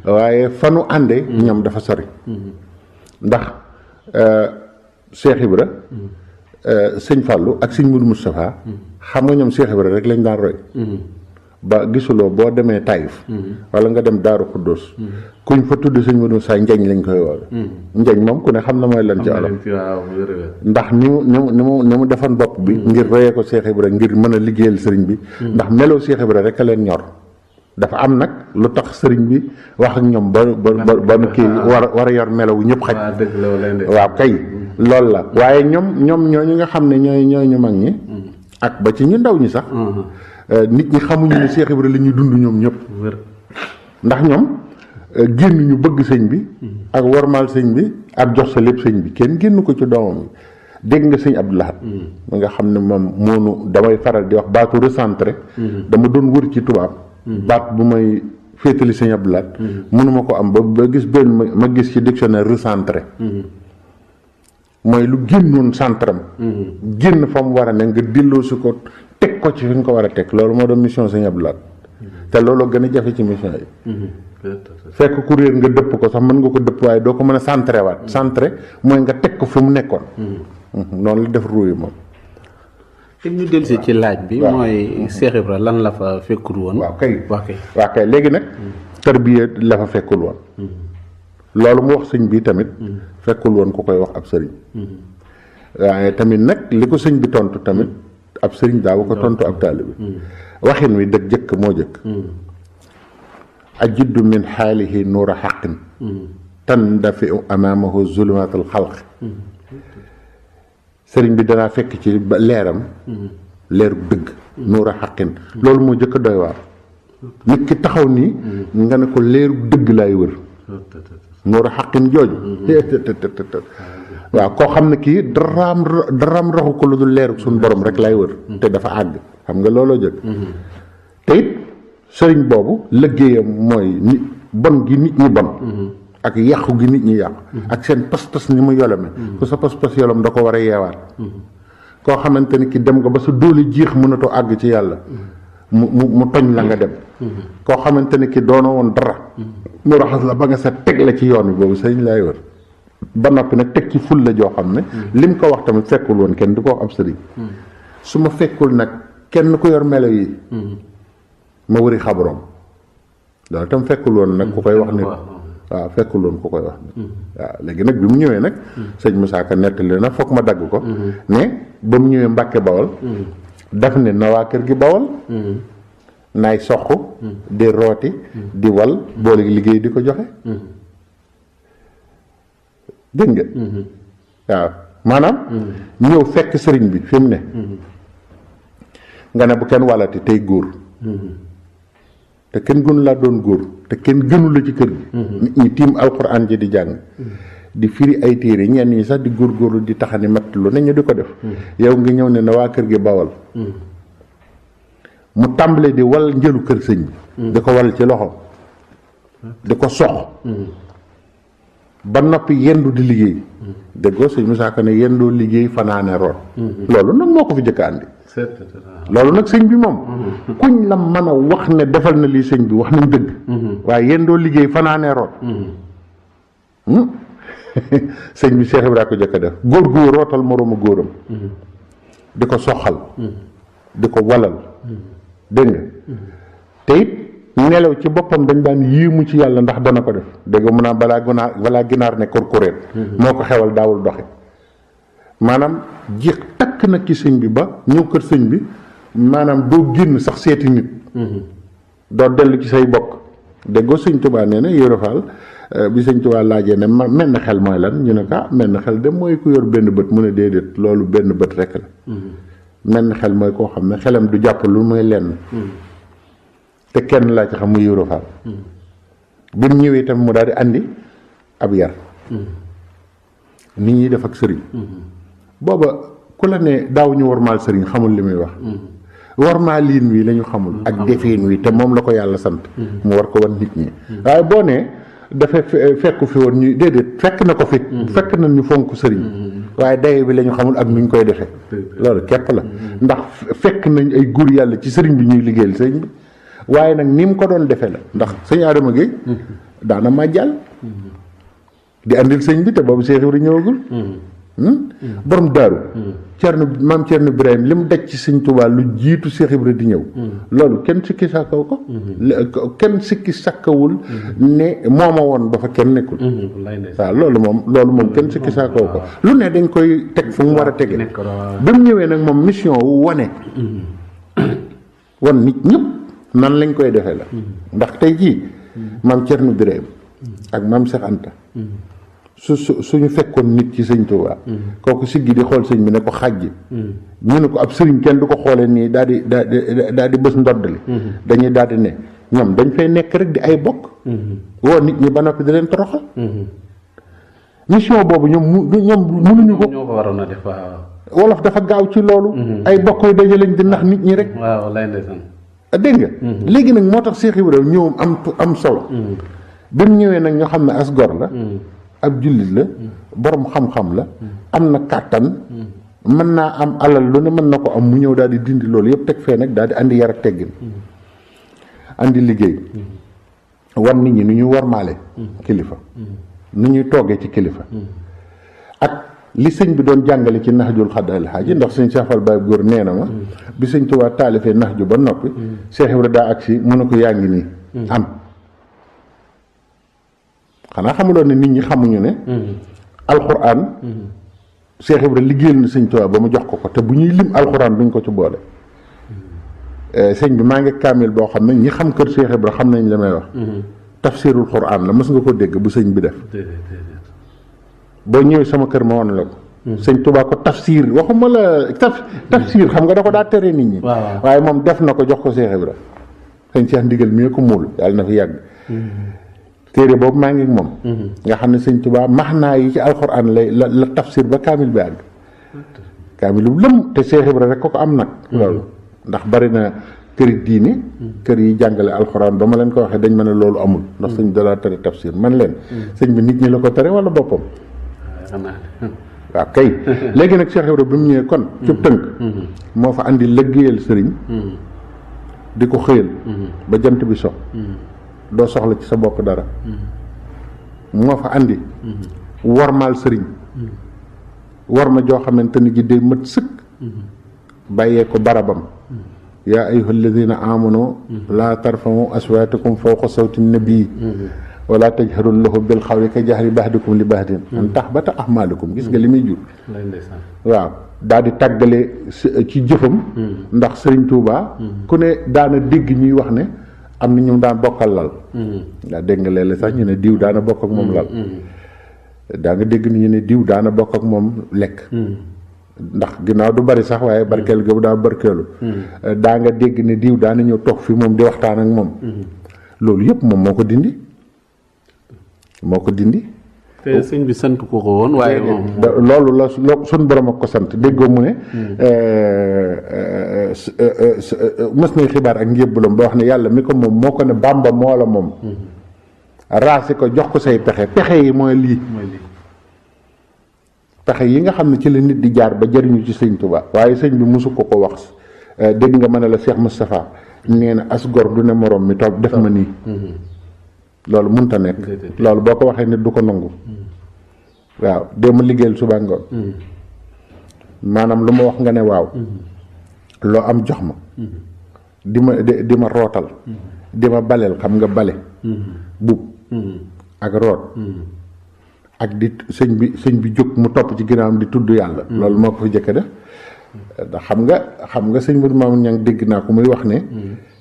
Speaker 1: waaye fanu ànde ñoom dafa sori ndax Cheikh Ibra sëñ Fallou ak sëñ Moudou Moustapha xam nga ñoom Cheikh Ibra rek lañ daan roy ba gisuloo boo demee Taïf wala nga dem Daaru Xuddoos kuñ fa tudd sëñ Moudou Moustapha njañ lañ koy woowe njañ moom ku ne xam na mooy lan ci olof ndax ni mu defoon bopp bi ngir royee ko Cheikh Ibra ngir mën a liggéeyal sëriñ bi ndax meloo Cheikh Ibra rek a leen ñor dafa am nag lu tax sëriñ bi wax ak ñoom ba kii war a yor melawu ñëpp xaj waaw kay loolu la waaye ñoom ñooñu nga xam ne ñooy ñu mag ñi ak ba ci ñu ndaw ñi sax nit ñi xamuñu ne Cheikh Ibra la ñuy dund ñoom ñëpp ndax ñoom génn ñu bëgg sëñ bi ak warmaal sëñ bi ak jox sa lépp sëñ bi kenn génn ko ci doomam yi dégg nga sëñ Abdou Lahad ma nga xam ne moom moonu damay faral di wax baatu recentré dama doon wër ci tubaab baat bu may féetali sëñ Abdou Lahad mënuma ko am ba gis benn ma gis ci dictionnaire recentré mooy lu génnoon centram génn fa mu war a ne nga delloosi ko teg ko ci fi nga ko war a teg loolu moo doon mission Sëñ Abdou Lahad te looloo gën a jafe ci mission yi fekk ku réer nga dëpp ko sax mën nga ko dëpp waaye doo ko mën a centré waat centré mooy nga teg ko fi mu nekkoon noonu la def ruuy moom
Speaker 2: fi ñu dellusi ci laaj bi mooy Cheikh Ibra lan la fa fekkul woon
Speaker 1: waaw kay léegi nag tarbiya la fa fekkul woon loolu mu wax sëñ bi tamit fekkul woon ku koy wax ab sëriñ waaye tamit nag li ko sëñ bi tontu tamit ab sëriñ daawu ko tontu ab taalibe waxin wi dëgg jëkk moo jëkk ajiddu min xaalihi nuura xaqin tandafi amaamahu zulumatul xalq sëriñ bi danaa fekk ci leeram leeru dëgg nuura xaqin loolu moo jëkk doy waar nit ki taxaw nii nga ne ko leeru dëgg laay wër nuura xaqin jooju waaw koo xam ne kii daraam raxu ko lu dul leeru suñu borom rek lay wër te dafa àgg xam nga looloo jëkk te it sëriñ boobu liggéeyam mooy nit bon gi nit ñi bon ak yàqu gi nit ñi yàqu ak seen pas-pas ni mu yolome ku sa pas-pas yolom da ko war a yeewaat koo xamante ni ki dem nga ba sa doole jiix mënatoo àgg ci yàlla mu toñ la nga dem koo xamante ni ki doona woon dara mu raxas la ba nga sa teg la ci yoon bi boobu sëriñ lay wër ba noppi nag teg ci ful la joo xam ne lim ko wax tamit fekkul woon kenn du ko wax ab sëriñ su ma fekkul nag kenn ku yor melo yi ma wëri xabroom loolu tam fekkul woon nag ku koy wax nit waaw fekkul woon ku koy wax nit waaw léegi nag bi mu ñëwee nag sëñ Moussa Ka nettali na foog ma dagg ko ne ba mu ñëwee Mbàkke Bawol daf ne na waa kër gi Bawol naay soq di rooti di wal boole liggéey di ko joxe dégg nga waaw maanaam ñëw fekk sëriñ bi fi mu ne nga ne bu kenn walati tey góor te kenn gënu laa doon góor te kenn gënu la ci kër gi nit ñi tiim alxuraan ji di jàng di firi ay téere ñenn ñi sax di góorgóorlu di taxani matt lu ne ñu di ko def yow nga ñëw ne na waa kër gi Bawol mu tàmbale di wal njëlu kër sëñ bi di ko wal ci loxo di ko sox ba noppi yendu di liggéey déggoo sëñ Moussa Ka ne yendoo liggéey fanaane root loolu nag moo ko fi jëkk andi loolu nag sëñ bi moom kuñ la mën a wax ne defal na lii sëñ bi wax nañ dëgg waaye yendoo liggéey fanaane root sëñ bi Cheikh Ibrahima ko jëkk a def góor gu rootal moroomu góoram di ko soxal di ko walal dégg nga te it nelaw ci boppam dañ daan yéemu ci yàlla ndax dana ko def dégg nga mu naa balaa ginaar ne korkoreet moo ko xewal daawul doxe maanaam jeex takk na ci sëñ bi ba ñëw kër sëñ bi maanaam doo génn sax seeti nit doo dellu ci say bokk déggoo sëñ Tuubaa nee na Yoro Fall bi sëñ Tuubaa laajee ne menn xel mooy lan ñu ne ko menn xel de mooy ku yor benn bët mu ne déedéet loolu benn bët rekk la menn xel mooy koo xam ne xelam du jàpp lu mooy lenn te kenn laa ci xam muy Yoro Fall bi mu ñëwee tam mu daal di andi ab yar nit ñi def ak sëriñ booba ku la ne daaw ñu wormaal sëriñ xamul li muy wax wormaaliin wi la ñu xamul ak defeen wi te moom la ko yàlla sant mu war ko wan nit ñi waaye boo nee dafa fekku fi woon ñu déedéet fekk na ko fi fekk na ñu fonk sëriñ waaye daye bi la ñu xamul ak nuñ koy defee loolu képp la ndax fekk nañ ay góor yàlla ci sëriñ bi ñuy liggéeyal sëriñ bi waaye nag ni mu ko doon defee la ndax sëñ Adama Gueye daana màjjal di andil sëñ bi te boobu Cheikh Ibrahima ñëwagul borom daaru maam Cerno Ibrahim li mu daj ci sëñ Tuubaa lu jiitu Cheikh Ibrahima di ñëw loolu kenn sikki sàkkaw ko kenn sikki sàkkawul ne mooma woon ba fa kenn nekkul waaw loolu moom kenn sikki sàkkaw ko lu ne dañ koy teg fu mu war a tege bi mu ñëwee nag moom mission wu wane wan nit ñëpp nan lañ koy defee la ndax tey jii maam Cerno Ibrahim ak maam Cheikh Anta suñu fekkoon nit ci sëñ Tuubaa kooku siggi di xool sëñ bi ne ko xàjji ñu ne ko ab sëriñ kenn du ko xoolee nii daal di bës ndoddali dañuy daal di ne ñoom dañ fay nekk rek di ay bokk woo nit ñi ba noppi di leen toroxal mission boobu ñoom mënuñu ko
Speaker 2: ñoo ko waroon a def waaw
Speaker 1: wolof dafa gaaw ci loolu ay bokk yu daje lañ di nax nit ñi rek
Speaker 2: waaw lay ndeysaan
Speaker 1: dégg nga léegi nag moo tax Cheikh Ibrahima ñëwam am solo bi mu ñëwee nag ñoo xam ne as gor la ab jullit la borom xam-xam la am na kàttan mën naa am alal lu ne mën na ko am mu ñëw daal di dindi loolu yëpp teg fee nag daal di andi yar ak teggin andi liggéey wan nit ñi nu ñuy warmaale kilifa nu ñuy toogee ci kilifa ak li sëñ bi doon jàngale ci naxjul xadaal xaaji ndax sëñ Cheikh Fall Baye góor nee na ma bi sëñ Tuubaa taalifee naxju ba noppi Cheikh Ibra daa agsi mu ne ko yaa ngi nii am xanaa xamuloon ne nit ñi xamuñu ne alxuraan Cheikh Ibra liggéeyal na sëñ Tuubaa ba mu jox ko te bu ñuy lim alxuraan duñ ko ci boole sëñ bi maa ngi kaamil boo xam ne ñi xam kër Cheikh Ibra xam nañ la may wax tafsirul xuraan la mës nga ko dégg bu sëñ bi def boo ñëwee sama kër ma woon la ko sëñ Tuubaa ko tafsir waxuma la tafsir xam nga da ko daa tere nit ñi waaye moom def na ko jox ko Cheikh Ibra sëñ Cheikh ndigal mi ko muul yàlla na fi yàgg téere boobu maa ngi ak moom nga xam ne sëñ Tuubaa maxnaa yi ci alxuraan la tafsir ba kaamil bi àgg kaamil bu lëm te Cheikh Ibra rek ko am nag loolu ndax bari na këri diine kër yi jàngale alxuraan ba ma leen ko waxee dañ mën a loolu amul ndax sëñ dalaa tere tafsir man leen sëñ bi nit ñi la ko tere wala boppam waaw kay léegi nag Cheikh Ibra bi mu ñëwee kon ci tënk moo fa andi liggéeyal sëriñ di ko xëyal ba jant bi so doo soxla ci sa bopp dara moo fa andi warmaal sëriñ warma joo xamante ni ji day mat sëkk bàyyee ko barabam yaa ayyuha alladina amanu laa tarfa'u aswaatakum fawqa sawti nabii wala tajharu lahu bil xawli ka jahri ba'dikum li ba'din an tahbata a'malukum gis nga li muy jur waaw daal di tàggale ci jëfam ndax Sëriñ Tuubaa ku ne daana dégg ñuy wax ne am na ñu daan bokkal lal waaw dégg nga léeg-léeg sax ñu ne diw daana bokk ak moom lal daa nga dégg ni ñu ne diw daana bokk ak moom lekk ndax ginnaaw du bari sax waaye barkeel ga daa barkeelu daa nga dégg ne diw daana ñëw toog fi moom di waxtaan ak moom loolu yëpp moom moo ko dindi
Speaker 2: te sëñ bi sant ko woon waaye
Speaker 1: loolu la suñ borom ak ko sant déggoo mu ne mës nay xibaar ak njébbalam ba wax ne yàlla mi ko moom moo ko ne Bàmba moo la moom raasi ko jox ko say pexe yi mooy lii pexe yi nga xam ne ci la nit di jaar ba jëriñu ci sëñ Tuubaa waaye sëñ bi mosu ko wax dégg nga mën a la Cheikh Moustapha nee na as gor du ne morom mi toog def ma nii loolu mënta nekk loolu boo ko waxee nit du ko nangu waaw dee ma liggéeyal suba ngoon maanaam lu ma wax nga ne waaw loo am jox ma di ma rootal di ma baleel xam nga bale buub ak root ak di sëñ bi jóg mu topp ci ginnaawam di tudd yàlla loolu moo ko fi jëkk def ndax xam nga sëñ Modou Mamoune Niang dégg naa ko muy wax ne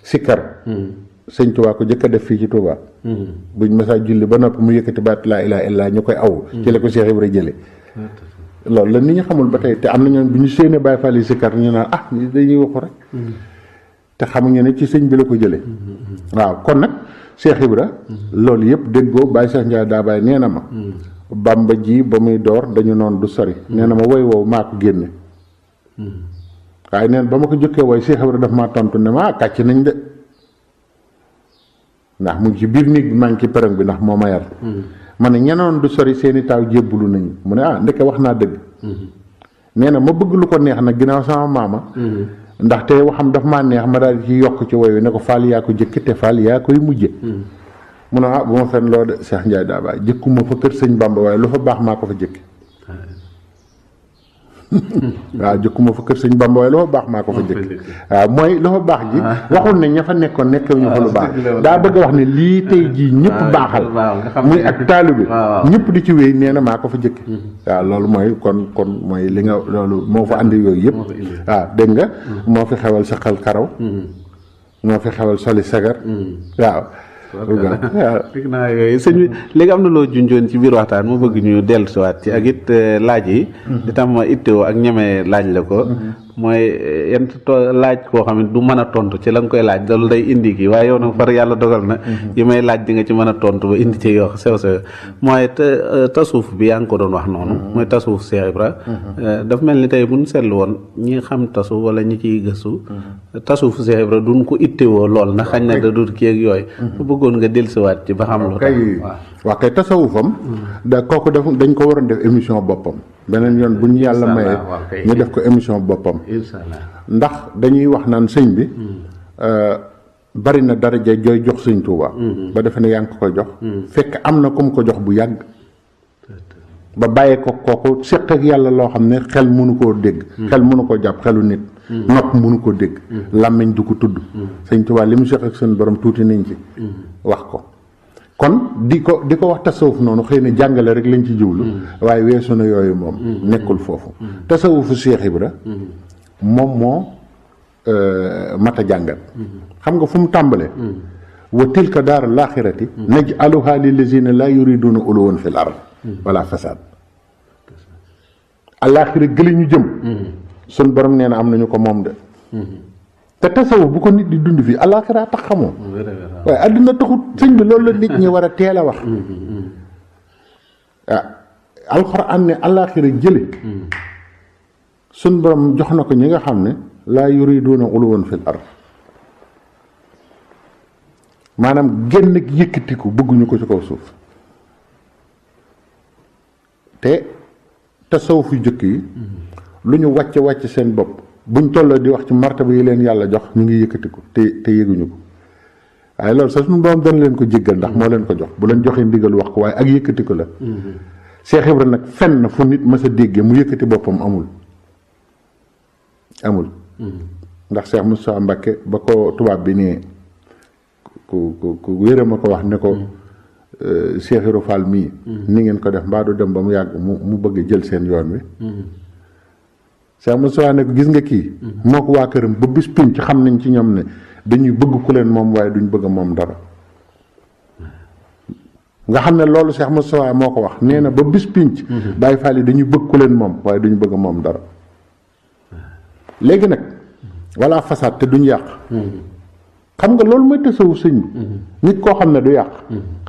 Speaker 1: sikkar sëñ Tuubaa ko jëkk a def fii ci Tuubaa buñ masaa julli ba noppi mu yëkkati baat laa ilaaha illallaah ñu koy aw ci la ko Cheikh Ibra jële loolu la nit ñi xamul ba tey te am na ñoom bu ñu séenee Baay Faal yi sikkar ñu naan dañuy waxu rek te xamuñu ne ci sëñ bi la ko jële waaw kon nag Cheikh Ibra loolu yëpp déggoo Baye Cheikh Ndiaye daa Baye nee na ma Bàmba ji ba muy door dañu noon du sori nee na ma woy woowu maa ko génne waaye neen ba ma ko jëkkee woy Cheikh Ibra daf maa tontu ne ma kàcc nañ de ndax mu ngi ci biir néeg bi maa ngi ci perong bi ndax moo ma yar ma ne ñenoon du sori seeni taaw jébbulu nañu mu ne ndeke wax naa dëgg nee na ma bëgg lu ko neex nag ginnaaw sama maama ndaxte waxam daf maa neex ma daal ci yokk ci woy wi ne ko Faal yaa ko jëkk te Faal yaa koy mujje mu ne bu ma fen loo de Cheikh Ndiaye daa Baye jëkkuma fa kër sëñ Bamba waaye lu fa baax maa ko fa jëkke waaw jëkkuma fa kër sëñ Bamba waaye lu fa baax maa ko fa jëkke waaw mooy lu fa baax ji waxul ne ña fa nekkoon nekkewuñu fa lu baax daa bëgg a wax ne lii tey jii ñëpp baaxal muy ak taalibe ñëpp di ci wéy nee na maa ko fa jëkke waaw loolu mooy kon mooy li nga loolu moo fa andi yooyu yëpp waaw dégg nga moo fi xewal sa xel karaw moo fi xewal soli sagar waaw
Speaker 2: dégg naa yooyu sëñ bi léegi am na loo junjoon ci biir waxtaan mu bëgg ñu dellusiwaat ci ak it laaj yi di tam ittewoo ak ñeme laaj la ko mooy yenn laaj koo xam ne du mën a tontu ci la nga koy laaj loolu day indi kii waaye yow nag far yàlla dogal na yi may laaj di nga ci mën a tontu ba indi ci yoo sew mooy tasuuf bi yaa ngi ko doon wax noonu mooy tasuuf Cheikh Ibra dafa mel ni tey bu ñu seetlu woon ñi xam tasuuf wala ñi ciy gëstu tasuuf Cheikh Ibra duñ ko ittewoo lool na xañ na da dul kii ak yooyu bu bëggoon nga dellusiwaat ci ba xam lu
Speaker 1: kay waa kay tasawufam da kooku dañ ko waroon def émission boppam beneen yoon bu ñu yàlla mayee ñu def ko émission boppam ndax dañuy wax naan sëñ bi bari na daraja jooy jox sëñ Tuuba ba defe ne yaa ngi ko koy jox fekk am na ku mu ko jox bu yàgg ba bàyyee ko kooku seq ak yàlla loo xam ne xel mënu koo dégg xel mënu koo jàpp xelu nit nopp mënu koo dégg làmmiñ du ko tudd sëñ Tuuba li mu seq ak seen borom tuuti nañ ci wax ko kon di ko wax tasawuf noonu xëy na jàngale rek lañ ci jublu waaye weesu na yooyu moom nekkul foofu tasawufu Cheikh Ibra moom moo mat a jàngat xam nga fu mu tàmbalee wa tilka daaru laaxirati naj'aluha lillazina laa yuriduna uluwan fil ard wala fasaad alaaxira gële ñu jëm sun borom nee na am nañu ko moom de te tasawuf bu ko nit di dund fii alaaxira tax xamoo waaye àdduna taxut sëñ bi loolu la nit ñi war a teel a wax alxuraan ne alaaxira jële sun borom jox na ko ñi nga xam ne laa yuriduuna uluwan fil ard maanaam génn yëkkatiku bëgguñu ko ci kaw suuf te tasawufu jëkk yi lu ñu wàcc seen bopp buñ tolloo di wax ci martaba yi leen yàlla jox ñu ngi yëkkatiku te yëguñu ko waaye loolu sax suñu borom dana leen ko jéggal ndax moo leen ko jox bu leen joxee ndigal wax ko waaye ak yëkkatiku la Cheikh Ibra nag fenn fu nit mës a déggee mu yëkkati boppam amul ndax Cheikh Moussa Mbacké ba ko tubaab bi nee ku wéra ma ko wax ne ko Cheikh Ibra Fall mii ni ngeen ko def mbaa du dem ba mu yàgg mu bëgg jël seen yoon wi Cheikh Moussa ne ko gis nga kii moo ko waa këram ba bis pinc xam nañ ci ñoom ne dañuy bëgg ku leen moom waaye duñ bëgg moom dara nga xam ne loolu Cheikh Moussa moo ko wax nee na ba bis pinc Baye Fall yi dañuy bëgg ku leen moom waaye duñ bëgg moom dara léegi nag walla façade te duñ yàq xam nga loolu mooy tasawuf sëñ bi nit koo xam ne du yàq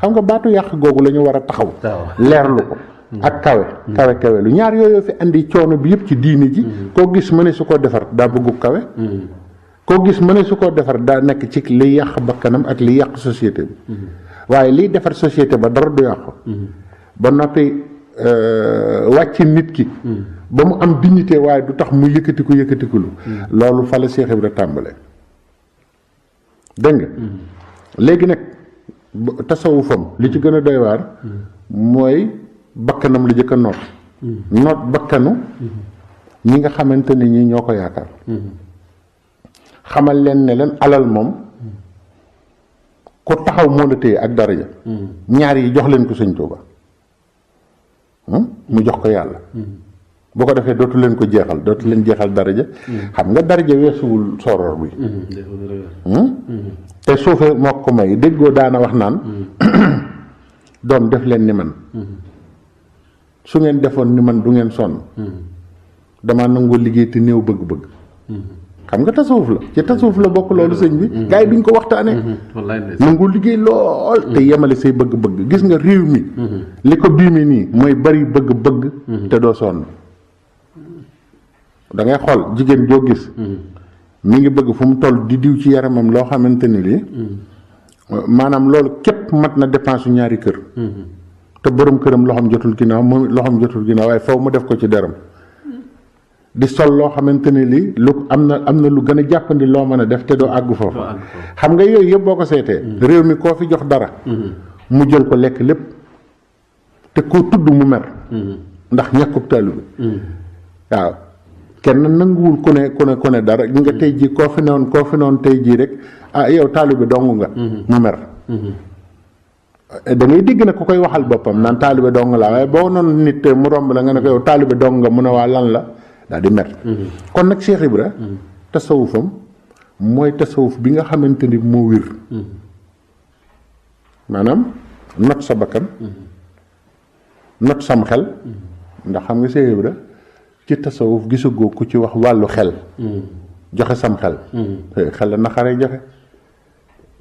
Speaker 1: xam nga baatu yàq googu la ñu war a taxaw leerlu ko ak kawe lu ñaar yooyu fi andi coono bi yëpp ci diini ji koo gis mëne su ko defar daa bëggu kawe koo gis mëne su ko defar daa nekk ci li yàq bakkanam ak li yàq société bi waaye liy defar société ba dara du yàqu ba noppi wàcc nit ki ba mu am dignité waaye du tax mu yëkkatikulu loolu fa la Cheikh Ibra tàmbale dégg nga léegi nag tasawufam li ci gën a doy waar mooy bakkanam la jëkk a noot bakkanu ñi nga xamante ne ñi ñoo ko yaakaar xamal leen ne leen alal moom ku taxaw moo la téye ak daraja ñaar yi jox leen ko sëñ Tuuba mu jox ko yàlla boo ko defee dootu leen ko jeexal dootu leen jeexal daraja xam nga daraja weesuwul soror bi te suufe moo ko may déggoo daana wax naan doom def leen ni man su ngeen defoon ni man du ngeen sonn dama nangoo liggéey te néew bëgg-bëgg xam nga tasawuf la ci tasawuf la bokk loolu sëñ bi gars yi duñ ko waxtaane nangoo liggéey lool te yemale say bëgg-bëgg gis nga réew mi li ko bii mi nii mooy bari bëgg-bëgg te doo sonn da ngay xool jigéen joo gis mi ngi bëgg fu mu toll di diw ci yaramam loo xamante ni lii maanaam loolu képp mat na dépense ñaari kër te borom këram loxoom jotul ginnaaw moom loxoom jotul ginnaaw waaye faw mu def ko ci deram di sol loo xamante ni lii lu am na lu gën a jàppandi loo mën a def te doo àggu foofu xam nga yooyu yëpp boo ko seetee réew mi koo fi jox dara mu jël ko lekk lépp te koo tudd mu mer ndax ñàkkub taalibe waaw kenn nanguwul ku ne dara nga tey jii koo fi noon tey jii rek yow taalibe dong nga mu mer da ngay dégg na ku koy waxal boppam naan taalibe dong la waaye boo noonu nit mu romb la nga ne ko yow taalibe dong nga mun a waa lan la daal di mer kon nag Cheikh Ibra tasawufam mooy tasawuf bi nga xamante ni moo wér maanaam not sa bakkan not sam xel ndax xam nga Cheikh Ibra ci tasawuf gisagoo ku ci wax wàllu xel joxe sam xel xel la naxaree joxe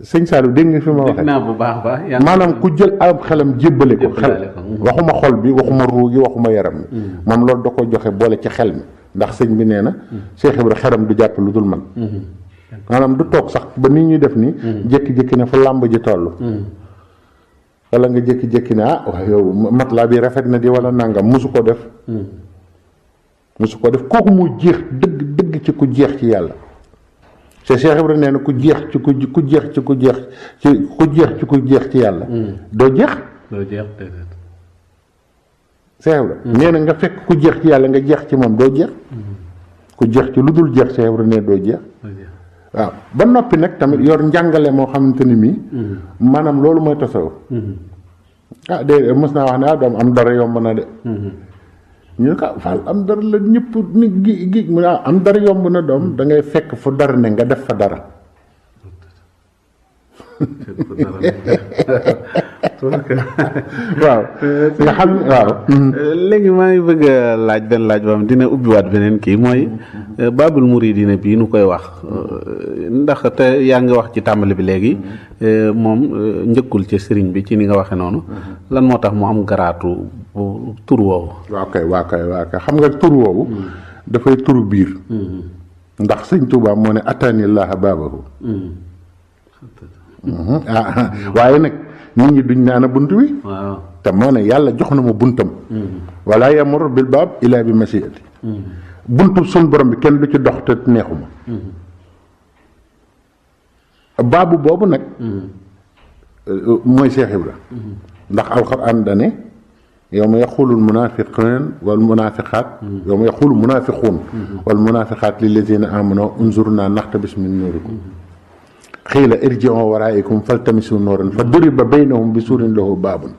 Speaker 1: sëñ Saalum dégg nga fi ma waxee
Speaker 2: bu baax
Speaker 1: maanaam ku jël am xelam jébbale ko xel waxuma xol bi waxuma ruu gi waxuma yaram mi moom loolu da ko joxe boole ci xel mi ndax sëñ bi nee na Cheikh Ibra xeram du jàpp lu dul man maanaam du toog sax ba nit ñuy def ni jékki-jékki ne fa làmb ji toll wala nga jékki-jékki ne waaye yow matelas bi rafet na di wala nangam musu ko def kooku mu jeex dëgg ci ku jeex ci yàlla te Cheikh Ibrahima nee na ku jeex ci ku jeex ci yàlla doo jeex Cheikh Ibrahima nee na nga fekk ku jeex ci yàlla nga jeex ci moom doo jeex ku jeex ci lu dul jeex Cheikh Ibrahima nee doo jeex waaw ba noppi nag tamit yor njàngale moo xamante ni mii maanaam loolu mooy tasawuf de mës naa wax ne doom am dara yomb na de ñu ne ko Fall am dara la ñëpp ni gi mu ne am dara yomb na doom da ngay fekk fu dara ne nga def fa dara waaw nga xam waaw
Speaker 2: léegi maa ngi bëgg a laaj benn laaj boo xam dina ubbiwaat beneen kii mooy Baabul Muridiina bii nu koy wax ndax te yaa ngi wax ci tàmbali bi léegi moom njëkkul ci sëriñ bi ci ni nga waxe noonu lan moo tax mu am garaatu tur woowu
Speaker 1: waa kay xam nga tur woowu dafay turu biir ndax sëñ Tuubaa moo ne ataanillaaha baabahu waaye nag nit ñi duñ naana bunt wi te moo ne yàlla jox na ma buntam wala yamur bil baab ilaa bi masiati buntu sun borom bi kenn du ci dox te neexuma baabu boobu nag mooy Cheikh Ibra ndax alxuraan dane yawma yaqulul munaafiquun wal munaafiqaat yawma yaqulul munaafiquun wal munaafiqaat lillaziina aamanuu unzurnaa naqtabis min nuurikum qiila irji'uu waraa'ikum faltamisuu nuuran fa duriba baynahum bi suurin lahu baabun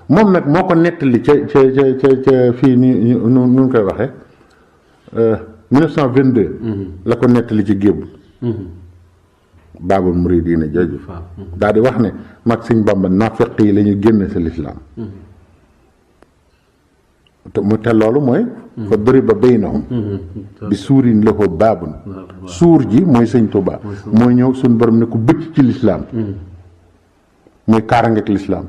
Speaker 1: moom nag moo ko nettali ca fii nii nu koy waxee 1922 la ko nettali ci Gébu Baabul Muridiina jooju daal di wax ne mag Sëñ Bamba naafeq yi la ñu génn sa lislaam te loolu mooy fa duriba baynahum bi suurin lahu baabun suur ji mooy Sëñ Tuubaa mooy ñëw suñ borom ne ku bëcc ci lislaam muy kaarangeeg lislaam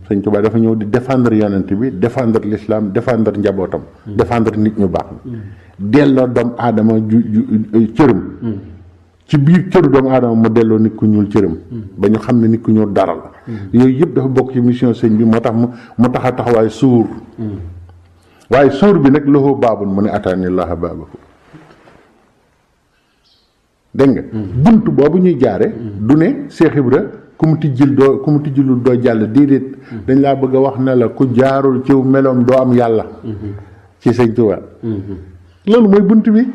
Speaker 1: Sëñ Tuubaa dafa ñëw di défendre yonent bi défendre lislaam défendre njabootam défendre nit ñu baax na delloo doomu aadama cërëm ci biir cëru doomu aadama mu delloo nit ku ñuul cërëm ba ñu xam ne nit ku ñuul dara la yooyu yëpp dafa bokk ci mission sëñ bi moo tax mu taxawaay suur waaye suur bi nag loxo baabul mu ne ataanillaaha baabahu dégg nga bunt boobu ñuy jaare du ne Cheikh Ibra ku mu tijjilul doo jàll déedéet dañ laa bëgg a wax ne la ku jaarul ciw meloom doo am yàlla ci Sëñ Tuubaa loolu mooy bunt bi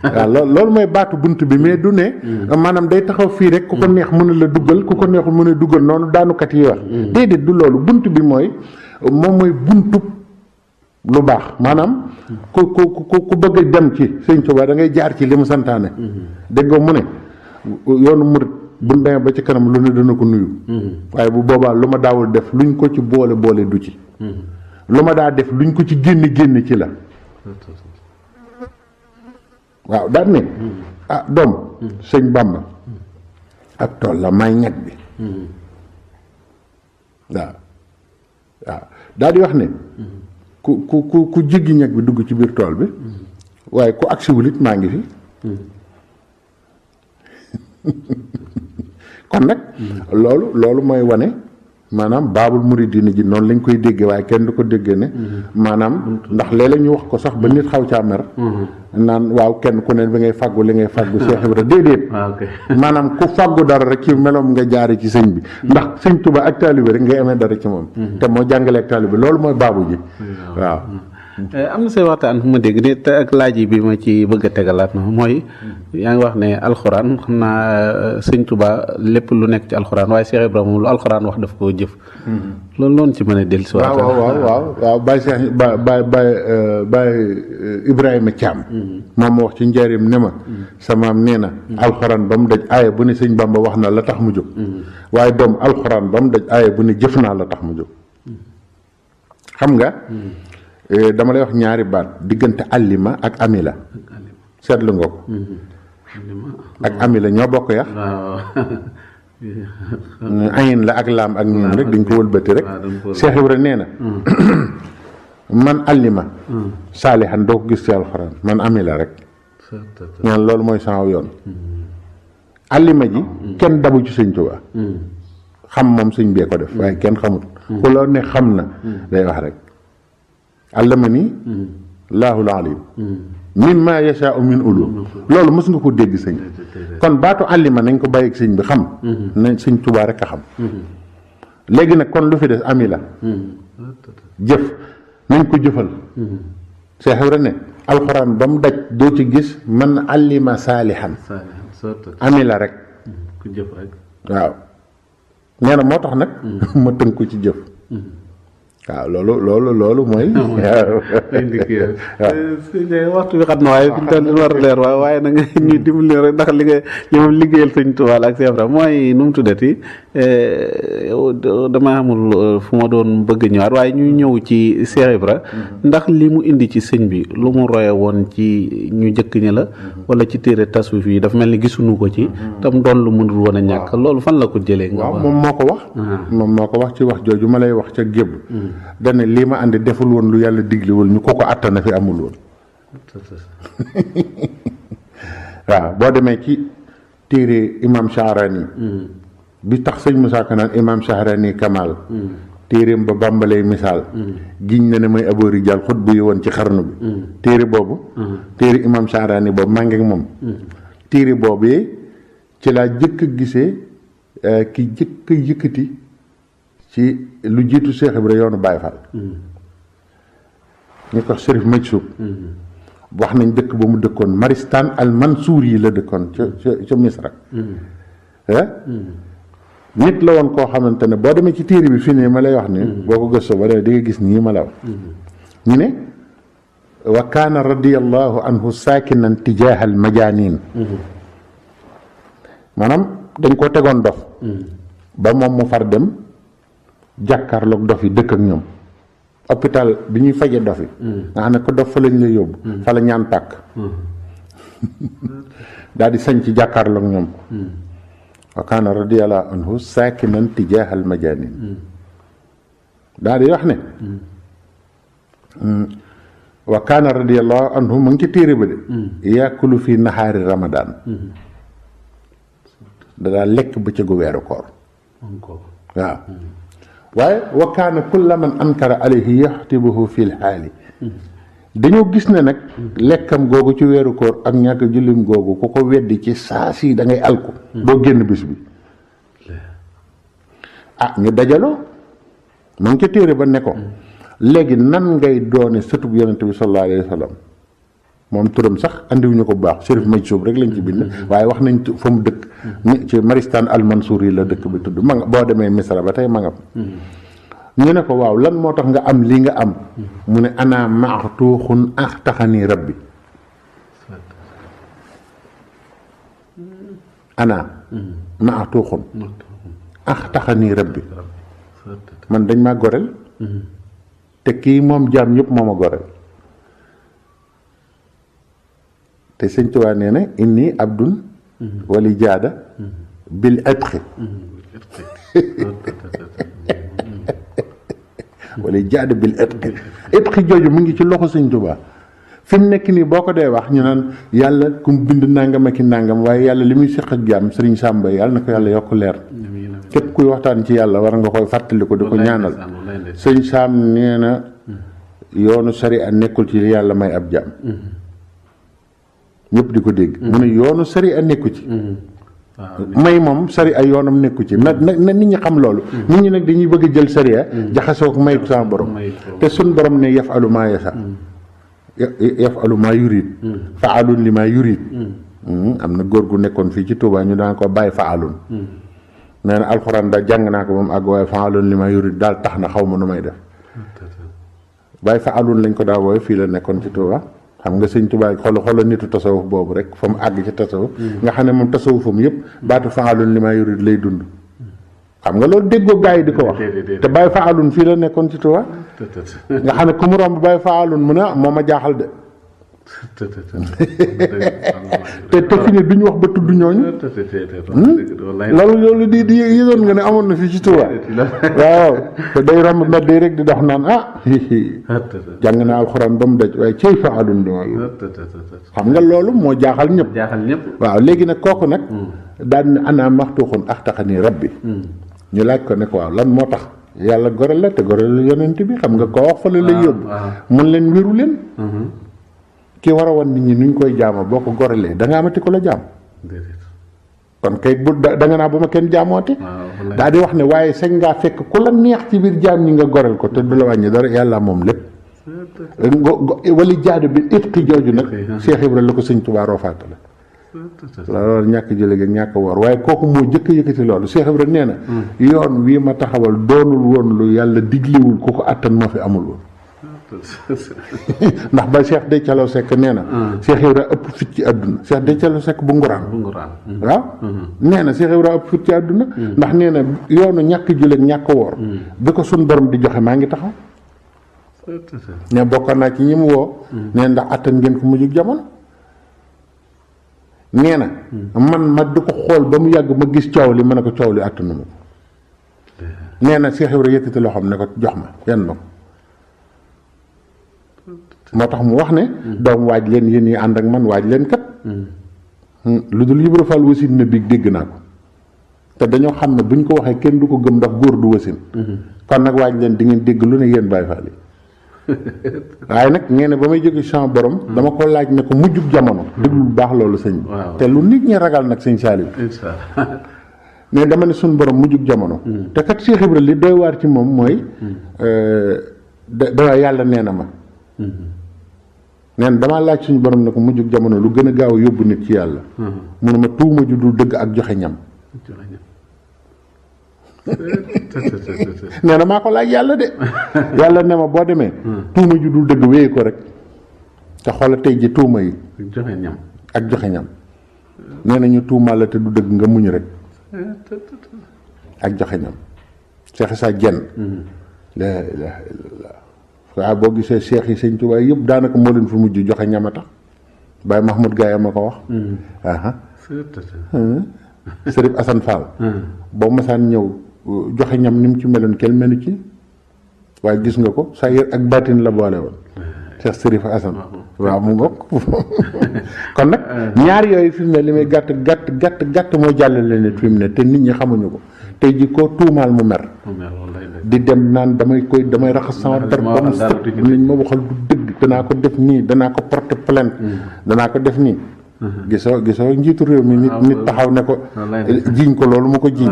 Speaker 1: waaw loolu mooy baatu bunt bi mais du ne maanaam day taxaw fii rek ku ko neex mën a la duggal ku ko neexul mën a duggal noonu daanukat yi wax déedéet du loolu bunt bi moom mooy buntu lu baax maanaam ku bëgg a dem ci Sëñ Tuubaa da ngay jaar ci li mu santaane déggoo mu ne yoonu murit bu demee ba ci kanam lu ne dana ko nuyu waaye bu boobaa lu ma daawul def luñ ko ci boole du ci lu ma daa def luñ ko ci génne ci la waaw daal ne doom Sëñ Bàmba ak tool la may ñag bi waaw daal di wax ne ku jéggi ñag bi dugg ci biir tool bi waaye ku agsiwul it maa ngi fi kon nag loolu mooy wane maanaam Baabul Muridiina ji noonu lañ koy déggee waaye kenn du ko déggee ne maanaam ndax léeg-léeg ñu wax ko sax ba nit xaw caa mer naan waaw kenn ku ne bi ngay fàggu li ngay fàggu Cheikh Ibra déedéet maanaam ku fàggu dara rek ci meloom nga jaare ci sëñ bi ndax Sëñ Tuubaa ak taalibe rek ngay amee dara ci moom te moo jàngale ak taalibe loolu mooy baabu ji waaw
Speaker 2: am na say waxtaan fu ma dégg ni te ak laaj yi bi ma ci bëgg a tegalaat na mooy yaa ngi wax ne alxuraan xam naa Sëñ Tuubaa lépp lu nekk ci alxuraan waaye Cheikh Ibrahima moom lu alxuraan wax daf koo jëf loolu noonu ci mën a dellu si waaw Baye Cheikh Baye Ibrahima Thiam moom wax ci njëriñ ne ma samaam nee na alxuraan ba mu daj aaya bu ne Sëñ Bamba wax na la tax mu jóg waaye doom alxuraan ba mu daj aaya bu ne jëf naa la tax mu jóg xam nga dama lay wax ñaari baat diggante allima ak amila seetlu nga ko ak amila ñoo bokk yax ayin la ak laam ak ñun rek dañ ko wëlbati rek Cheikh Ibra nee na man allima saalihan doo ko gis ci alxuraan man amila rek ñaan loolu mooy sama yoon allima ji kenn dabu ci Sëñ Tuubaa
Speaker 1: xam moom sëñ bee ko def waaye kenn xamut ku la ne xam na day wax rek allamani laahul alim mimma yashaa'u min ulum loolu mës nga ko dégg sëñ kon baatu àllima nañ ko bàyyi ak sëñ bi xam nañ sëñ Tuubaa rek a xam léegi nag kon lu fi des ami la jëf nañ ko jëfal Seex Ibra ne alxuraan ba mu daj doo ci gis man allima saalihan ami la rek
Speaker 2: ku jëf rek
Speaker 1: waaw nee na moo tax nag ma tënk ko ci jëf waaw loolu mooy
Speaker 2: waxtu bi xat na waaye fi ñu toll war a leer waaye na nga ñuy dimbali rek ndax li moom liggéeyal sëñ Tuubaa ak Seex Ibra mooy nu mu tuddati dama xamul fu ma doon bëgg ñëwaat waaye ñuy ñëw ci Seex Ibra ndax li mu indi ci sëñ bi lu mu roye woon ci ñu jëkk ñi la wala ci téere tasawuf yi dafa mel ni gisuñu ko ci tam doon lu mënul woon a ñàkk loolu fan la ko jëlee nga
Speaker 1: waaw moom moo ko wax ci wax jooju ma lay wax ca gébb dane lii ma àndi deful woon lu yàlla digliwul ñu ko attana fi amul woon waaw boo demee ci téere imam Shahrani bi tax sëñ Musaa Ka naan imam Shahrani Kamal téereem ba bàmbalay misaal giñ na ne mooy Abu Rijal xut bu yi woon ci xarnu bi téere boobu téere imam Shahrani boobu maa ngi ak moom téere boobu ci laa jëkk a gisee ki jëkk a yëkkati ci lu jiitu Seex Ibra yoonu Baay Faal ñu ko Sërif Majsuub wax nañ dëkk ba mu dëkkoon Maristaan al Mansuur yi la dëkkoon ca Misra nit la woon koo xamante ne boo demee ci téere bi fii ne ma lay wax ni boo ko gëstoo ba di nga gis nii ma la wax ñu ne wa kaana radiyallahu anhu saakinan tijaaha al majaaniin maanaam dañ koo tegoon dof ba moom mu far dem jàkkaarloog dof yi dëkk ak ñoom hôpital bi ñuy faje dof yi nga xam ne ko dof fa lañ la yóbbu fa la ñaan pàkk daal di sañ ci jàkkaarloog ñoom wa kaana radiyallahu anhu saakinan tijaahal majaanin daal di wax ne wa kaana radiyallahu anhu mu ngi ci téere ba de yaakulu fi nahaari ramadaan da daa lekk bëccëgu weeru koor waaw waaye wa kaana kulla man ankara alayhi yaxtibuhu fi lxaali dañoo gis ne nag lekkam googu ci weeru koor ak ñàkk jullim googu ku ko weddi ci saa si da ngay alku doo génn bis bi ñu dajaloo mu ngi ca téere ba ne ko léegi nan ngay doone sëtub yonente bi sallallahu alayhi wa sallam moom turam sax andiwuñu ko bu baax Sërif Majsuub rek lañ ci bind waaye wax nañ fa mu dëkk ci Maristaan al Mansuur yi la dëkk bi tudd ma nga boo demee Misra ba tey ma nga ñu ne ko waaw lan moo tax nga am lii nga am mu ne ana maxtuuxun axtaxani rabbi ana maxtuuxun axtaxani rabbi man dañ maa gorel te kii moom jaam ñëpp moo ma gorel te sëñ Tuubaa nee na inni abdun wali jaada bil itqi wala jaada bil itqi jooju mu ngi ci loxo sëñ Tuubaa fi mu nekk nii boo ko dee wax ñu naan yàlla ku mu bind nangam ak i nangam waaye yàlla li muy seq ak jaam sëriñ Sàmba yàlla na ko yàlla yokk leer képp kuy waxtaan ci yàlla war nga koy fàttali ko di ko ñaanal sëñ Saam nee na yoonu sariya nekkul ci yàlla may ab jaam ñëpp di ko dégg mu ne yoonu sariya nekku ci may moom sariya yoonam nekku ci na nit ñi xam loolu nit ñi nag dañuy bëgg jël sariya jaxasoo ko may sama borom te suñ borom ne yafalu maa yasa yafalu maa yurid faalun li maa yurid am na góor gu nekkoon fii ci Touba ñu daan ko bàyyi faalun nee na alxuraan daal jàng naa ko moom àgg waaye faalun li maa yurid daal tax na xaw ma nu may def bàyyi faalun lañ ko daa wooye fii la nekkoon ci Touba xam nga sëñ Tuubaa xolo nitu tasawuf boobu rek fa mu àgg ci tasawuf nga xam ne moom tasawufam yëpp baatu faalun li maa yurid lay dund xam nga loolu déggoo gaa yi di ko wax te bàyyi faalun fii la nekkoon ci Tuubaa nga xam ne ku mu romb bàyyi faalun mu ne moo ma jaaxal de te fi ne duñu wax ba tudd ñooñu loolu di yëgoon nga ne amoon na fii ci Tuubaa waaw te day romb mbedd yi rek di dox naan jàng naa alxuraan ba mu daj waaye cey faalun li ma xam nga loolu moo jaaxal ñëpp waaw léegi nag kooku nag daan ne ana maxtuuxun axtaxani rabbi ñu laaj ko ne ko waaw lan moo tax yàlla goreel la te goreel la yonent bi xam nga ko wax fa la lay yóbbu mun leen wéru leen ki war a wan nit ñi nuñ koy jaama boo ko gorelee da nga amati ko la jaam kon kay bu da nga naa ba ma kenn jaamooti daa di wax ne waaye sañ ngaa fekk ku la neex ci biir jaam ñi nga goreel ko te du la wàññi dara yàlla moom lépp wali jaadu bi itqi jooju nag Cheikh Ibra la ko sëñ Tuubaa roofaata la loolu ñàkk jële gi ñàkk woor waaye kooku moo jëkk yëkkati loolu Cheikh Ibra nee na yoon wii ma taxawal doonul woon lu yàlla digliwul ku ko attan moo fi amul woon ndax ba Cheikh Déthialo Seck nee na Cheikh Ibra ëpp fit ci àdduna Cheikh Déthialo Seck bu nguraan waaw nee na Cheikh Ibra ëpp fit ci àdduna ndax nee na yoonu ñàkk jullit ñàkk woor bi ko suñ borom di joxe maa ngi taxaw ne bokkoon naa ci ñi mu woo nee ndax attan ngeen ko mujjug jamono nee na man ma di ko xool ba mu yàgg ma gis coow li ma ne ko coow li attanu ma ko nee na Cheikh Ibra yëkkati loo xam ne ko jox ma yan ma ko moo tax mu wax ne doom waaj leen yéen ñi ànd ak man waaj leen kat lu dul Ibra Fall wasin na biig dégg naa ko te dañoo xam ne buñ ko waxee kenn du ko gëm ndax góor du wasin kon nag waaj leen di ngeen dégg lu ne yéen Baay Faal yi waaye nag ngeen ne ba may jóge sama borom dama ko laaj ne ko mujjug jamono déglu bu baax loolu sëñ bi te lu nit ñi ragal nag sëñ Saliou mais dama ne suñ borom mujjug jamono te kat Cheikh Ibra li doy waar ci moom mooy da yàlla nee na ma neen damaa laaj suñu borom ne ko mujjug jamono lu gën a gaaw yóbbu nit ci yàlla munuma tuuma ju dul dëgg ak joxe ñam nee na maa ko laaj yàlla de yàlla ne ma boo demee tuuma ju dul dëgg wéye ko rek te xoola tey ji tuuma yi ak joxe ñam nee na ñu tuumaal la te du dëgg nga muñ rek ak joxe ñam Cheikh Issa Diène la ilaha illallah waaw boo gisee Cheikh yi sëñ Tuubaa yëpp daanaka moo leen fi mujj joxe ñam a tax Baye Mahmoud Gaye ma ko wax Sërif Assane Fall boo masaan ñëw joxe ñam ni mu ci meloon kenn melu ci waaye gis nga ko sa yër ak baatin la boole woon Cheikh Sërif Assane waaw mu ngokk kon nag ñaar yooyu fi mu ne li muy gàtt moo jàllale nit fi mu ne te nit ñi xamuñu ko tey ji koo tuumaal mu mer di dem naan damay raxas sama der ba mu set nañ ma waxal du dëgg danaa ko def nii danaa ko porter plainte danaa ko def nii gisoo njiitu réew mi nit taxaw ne ko jiiñ ko loolu mu ko jiiñ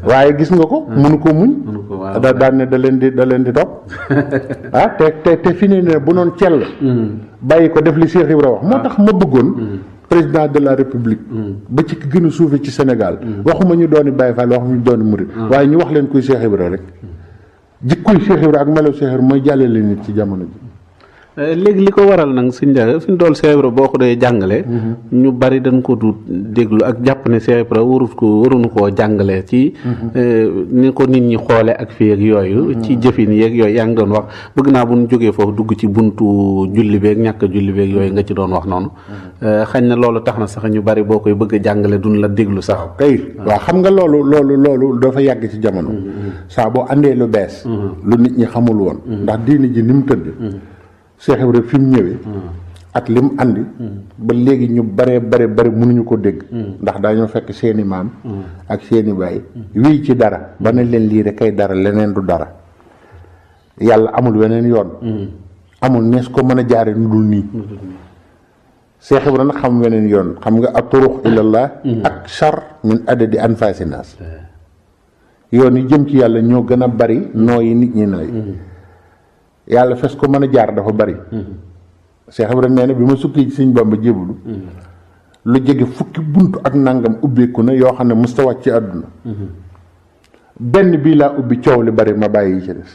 Speaker 1: waaye gis nga ko mënu ko muñ daan ne da leen di topp te fi ne bu noon cell bàyyi ko def li Cheikh Ibra wax moo tax ma bëggoon président de la république ba ci gën a suufe ci Sénégal waxuma ñu dooni Baye Fall waxuma ñu dooni murid waaye ñu wax leen kuy Cheikh Ibra rek jikkuy Cheikh Ibra ak melo Cheikh Ibra mooy jàllale nit ci jamono ji
Speaker 2: léegi li ko waral nag suñ jaxe suñ dool Cheikh Ibra boo ko dee jàngale ñu bari dañ ko du déglu ak jàpp ne Cheikh Ibra waruñu koo jàngale ci ni ko nit ñi xoole ak fii ak yooyu ci jëfin yeeg yooyu yaa ngi doon wax bëgg naa bu ñu jógee foofu dugg ci buntu julli beeg ñàkk julli beeg yooyu nga ci doon wax noonu xañ na loolu tax na sax ñu bari boo koy bëgg a jàngale duñ la déglu sax
Speaker 1: kay waaw xam nga loolu dafa yàgg ci jamono saa boo andee lu bees lu nit ñi xamul woon ndax diini ji ni mu tëdd Cheikh Ibra fi mu ñëwee ak li mu andi ba léegi ñu bare mënuñu ko dégg ndax dañoo fekk seeni maam ak seeni baay wéy ci dara ba ne leen lii rek kay dara leneen du dara yàlla amul weneen yoon amul nees ko mën a jaare nu dul nii Cheikh Ibra nag xam weneen yoon xam nga at-turuq ilallah ak char min adadi anfasi naas yoon yi jëm ci yàlla ñoo gën a bari nooyi nit ñi nooy yàlla fes ko mën a jaar dafa bari Cheikh Ibra nee na bi ma sukki ci Sëñ Bamba jébbalu lu jege fukki buntu ak nangam ubbeeku na yoo xam ne musta wàcc ci àdduna benn bii laa ubbi coow li bari ma bàyyi yi ci des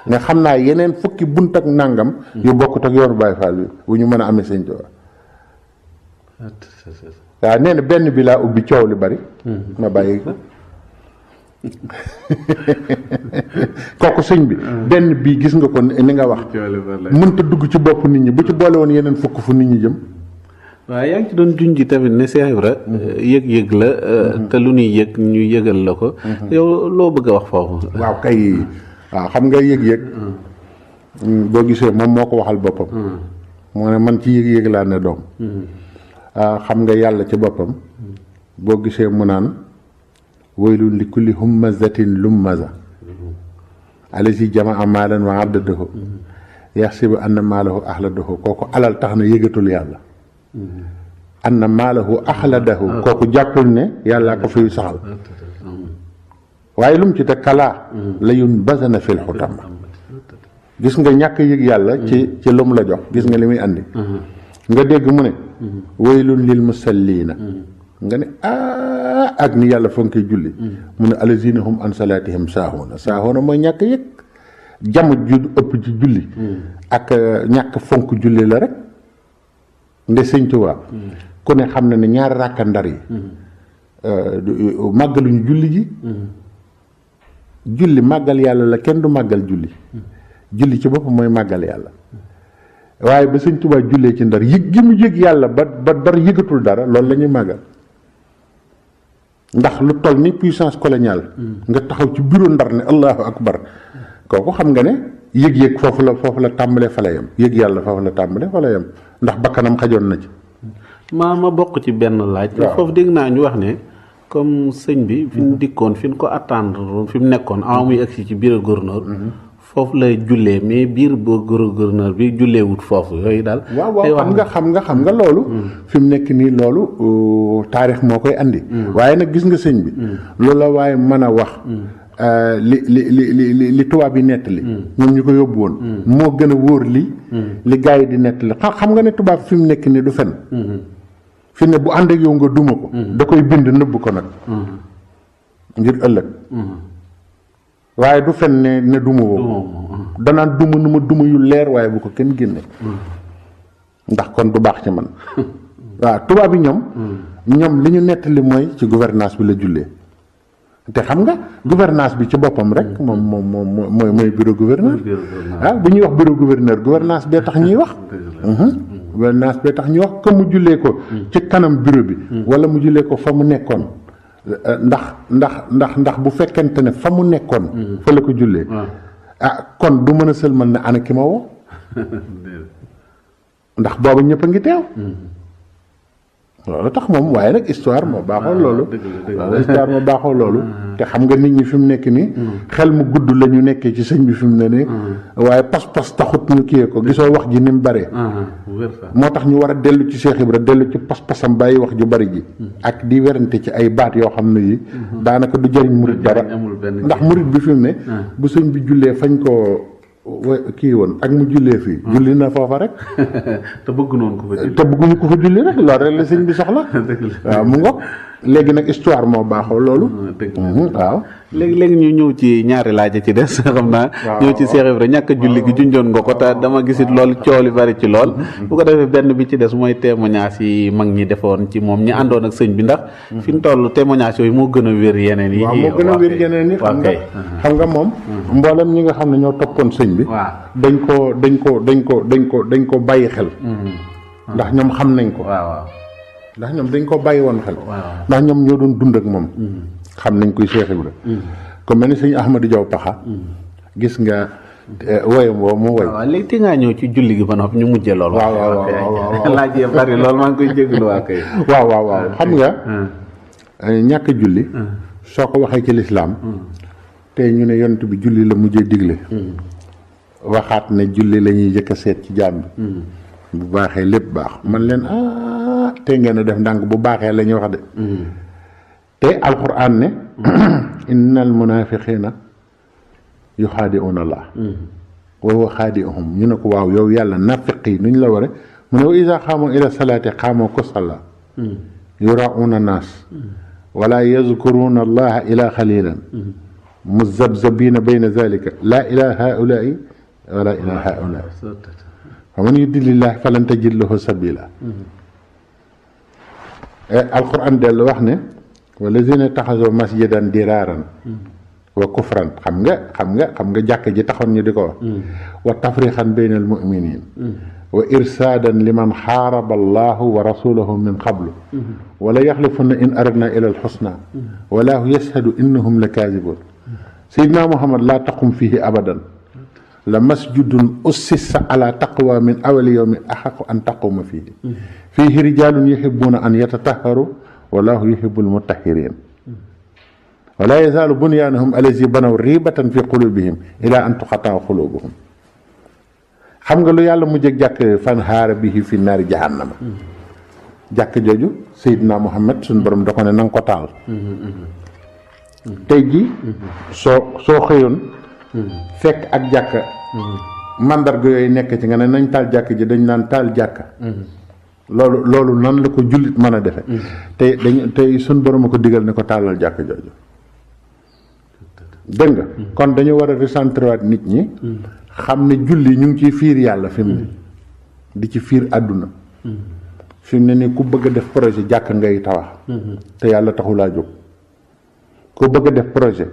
Speaker 1: nga xam naa yeneen fukki bunt ak nangam yu bokkut ak yoonu Baay Faal bi bu ñu mën a amee Sëñ Tuubaa waaw nee na benn bi laa ubbi coow li bari ma bàyyi ko kooku sëñ bi benn bii gis nga ko ni nga wax mënta dugg ci bopp nit ñi bu ci boole woon yeneen fukk fu nit ñi jëm
Speaker 2: waaw yaa ngi ci doon junj tamit ne Cheikh Ibra yëg-yëg la te lu ñuy yëg ñu yëgal la ko yow loo bëgg a wax foofu
Speaker 1: waaw kay waaw xam nga yëg-yëg boo gisee moom moo ko waxal boppam moo ne man ci yëg-yëg laa ne doom xam nga yàlla ci boppam boo gisee mu naan waylun li kulli hummazatin lummaza allazi jamaa maalan wa addadahu yaxsibu anna maalahu axladahu kooku alal tax na yëgatul yàlla anna maalahu axladahu kooku jàppul ne yàllaa ko fiy saxal waaye lu mu ci te kalaa la yun basana fil xutam gis nga ñàkk yëg yàlla ci lu mu la jox gis nga li muy andi nga dégg mu ne waylun lil musalliina nga ne ak ni yàlla fonke julli mu ne allazina hum an salaatihim saahuuna mooy ñàkk yëg jamu ju ëpp ci julli ak ñàkk fonk julli la rek nde sëñ Tuubaa ku ne xam na ne ñaari ràkka ndar yi màggaluñu julli gi julli màggal yàlla la kenn du màggal julli julli ci boppam mooy màggal yàlla waaye ba sëñ Tuubaa jullee ci ndar yëg gi mu yëg yàlla ba dara yëgatul dara loolu la ñuy màggal ndax lu toll ni puissance coloniale nga taxaw ci bureau ndar ne allahu akbar kooku xam nga ne yëg-yëg foofu la tàmbalee fa la yem yëg yàlla foofu la tàmbalee fa la yem ndax bakkanam xajoon na ci
Speaker 2: ma bokk ci benn laaj foofu dégg naa ñu wax ne comme sëñ bi fi ñu dikkoon fi ñu ko attendre fi mu nekkoon avant muy agsi ci bureau gouverneur foofu lay jullee mais biir bureau gouverneur bi jullee wut foofu yooyu daal
Speaker 1: waaw xam nga loolu fi mu nekk nii loolu taarix moo koy andi waaye nag gis nga sëñ bi loolu la waaye mën a wax li tubaab yi nettali ñoom ñu ko yóbbu woon moo gën a wóor li gars yi di nettali xam nga ne tubaab fi mu nekk nii du fen fi ne bu ànd ak yow nga duma ko da koy bind nëbb ko nag ngir ëllëg waaye du fen ne duma woo danaan duma nu ma duma yu leer waaye bu ko kenn génne ndax kon du baax ci man waaw tubaab yi ñoom li ñu nettali mooy ci gouvernance bi la jullee te xam nga gouvernance bi ci boppam rek moom mooy bureau gouverneur bu ñuy wax bureau gouverneur gouvernance bee tax ñuy wax gouvernance bee tax ñuy wax que mu jullee ko ci kanam bureau bi wala mu jullee ko fa mu nekkoon ndax bu fekkente ne fa mu nekkoon fa la ko jullee kon du mën a sëlmal ne ana ki ma woo ndax booba ñëpp a ngi teew loolu tax moom waaye nag histoire moo baaxoo loolu histoire moo baaxoo loolu te xam nga nit ñi fi mu nekk nii xel mu gudd la ñu nekkee ci sëñ bi fi mu ne nii waaye pas-pas taxut ñu kiyee ko gisoo wax ji ni mu bare moo tax ñu war a dellu ci Cheikh Ibra dellu ci pas-pasam bàyyi wax ju bari ji ak di werante ci ay baat yoo xam ne yi daanaka du jëriñ murit dara ndax murit bi fi mu ne bu sëñ bi jullee fañ ko kii woon ak mu jullee fii julli na foofa rek
Speaker 2: te bëgguñu
Speaker 1: ko fa julli rek loolu rek la sëñ bi soxla waaw mu ngoog léegi nag histoire moo baaxoo loolu waaw
Speaker 2: léegi ñu ñëw ci ñaari laaj ci des xam naa ñëw ci Cheikh Ibra ñàkk a julli gi junjoon nga ko te dama gisit lool coow li bari ci lool bu ko defee benn bi ci des mooy témoignage yi mag ñi defoon ci moom ñi àndoon ak sëñ bi ndax fi ñu toll témoignage yooyu moo gën a wér yeneen yi
Speaker 1: waaw moo gën a wér yeneen yi xam nga moom mboolem ñi nga xam ne ñoo toppoon sëñ bi dañ ko bàyyi xel ndax ñoom xam nañ ko ndax ñoom dañ ko bàyyi woon xel ndax ñoom ñoo doon dund ak moom xam nañ koy Cheikh Ibra comme mel ni sëñ Ahmadou Diaw Paxa gis nga woyam woo mu woy
Speaker 2: waaw léegi te ngaa ñëw ci julli gi ba noppi ñu mujjee lool waaw laaj yi bari lool maa ngi koy jégalu waa kay
Speaker 1: waaw xam nga ñàkk julli soo ko waxee ci lislaam te ñu ne yonent bi julli la mujjee digle waxaat ne julli la ñuy jëkk a seet ci jaam bi bu baaxee lépp baax man leen te ngeen a def ndànk bu baaxee la ñuy wax de te alquran ne innal munafiqina yuxaadi'una Allah wa huwa xaadi'uhum ñu ne ko waaw yow yàlla nafiq yi nu ñu la ware mu ne wa iza xaamu ila salaati xaamu kusala yurauna naas wala yazkuruna allaha ila xalilan muzabzabina bayna zalika la ila haulaai wala ila haulaai fa man yudillillah falan tajid lahu sabila alquran dellu wax ne walazina taxasoo masjidan diraaran wa kufran xam nga jàkk ji taxoon ñu di ko wax wa tafrixan bayna al muminin wa irsaadan liman xaaraba allahu wa rasulahu min qablu wala yaxlifunna in aradna ila alxusna walaahu yashhadu innahum la kaazibun sayidna muhammad laa taqum fihi abadan la masjidun ussisa ala taqwa min awali yawmin axaqu an taquma fihi rijaalun yuhibbuna an yatatahharu wallahu yuhibbul mutahhirin wala yazaalu bunyanuhum allazi banaw ribatan fi qulubihim ila an tuqataa qulubuhum. xam nga lu yàlla mujj ak jàkk fan haara bihi fi naari jahannama. jàkk jooju Seydina Muhammad suñu borom da ko ne na nga ko taal. tey ji soo xëyoon fekk ak jàkka mandarga yooyu nekk ci nga ne nañ taal jàkk ji dañ naan taal jàkka. loolu nan la ko jullit mën a defe tey suñ borom a ko digal ne ko taalal jàkk jooju. dégg nga kon dañu war a recentrer waat nit ñi xam ne julli ñu ngi ciy fiir yàlla fi mu ne di ci fiir àdduna fi mu ne ni ku bëgg a def projet jàkk ngay tabax te yàlla taxulaa jóg. ku bëgg a def projet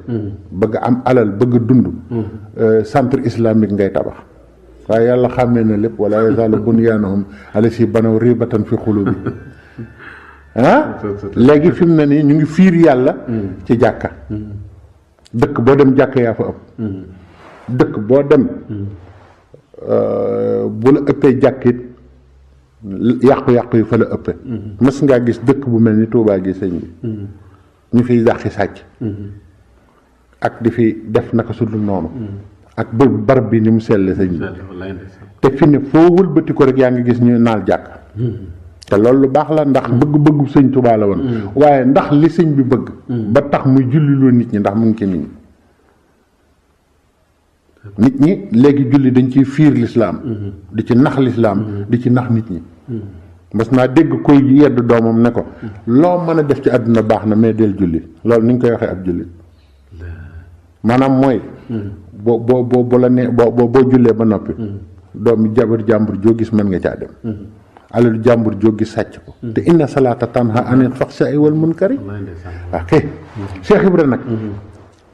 Speaker 1: bëgg am alal bëgg a dund centre islamique ngay tabax waaye yàlla xàmmee na lépp wala yazaalu bunyanuhum allazi banaw ribatan fi qulubi léegi fi mu ne nii ñu ngi fiir yàlla ci jàkka. dëkk boo dem jàkk yaa fa ëpp. dëkk boo dem bu la ëppee jàkkit yàqu-yàqu yi fa la ëppee. mës ngaa gis dëkk bu mel ni Tuubaa gi sëñ bi ñu fiy dàqi sàcc ak di fi def naka su dul noonu ak barab bi ni mu selle sëñ bi te fi ne foo wëlbati ko rek yaa ngi gis ñu naal jàkk te loolu lu baax la ndax bëgg-bëggu sëñ Tuubaa la woon waaye ndax li sëñ bi bëgg ba tax muy julliloo nit ñi ndax mu ngi ci nit ñi léegi julli dañ ciy fiir lislaam di ci nax lislaam di ci nax nit ñi mas naa dégg koy yedd doomam ne ko loo mën a def ci àdduna baax na mais del julli loolu ni ñu koy waxee ab julli maanaam mooy boo la ne boo jullee ba noppi doomi jabar jàmbur joo gis mën nga caa dem alalu jàmbur joo gis sàcc ko te inna salaata tanha anil faxsaa'i wal munkari waaw kay Cheikh Ibra nag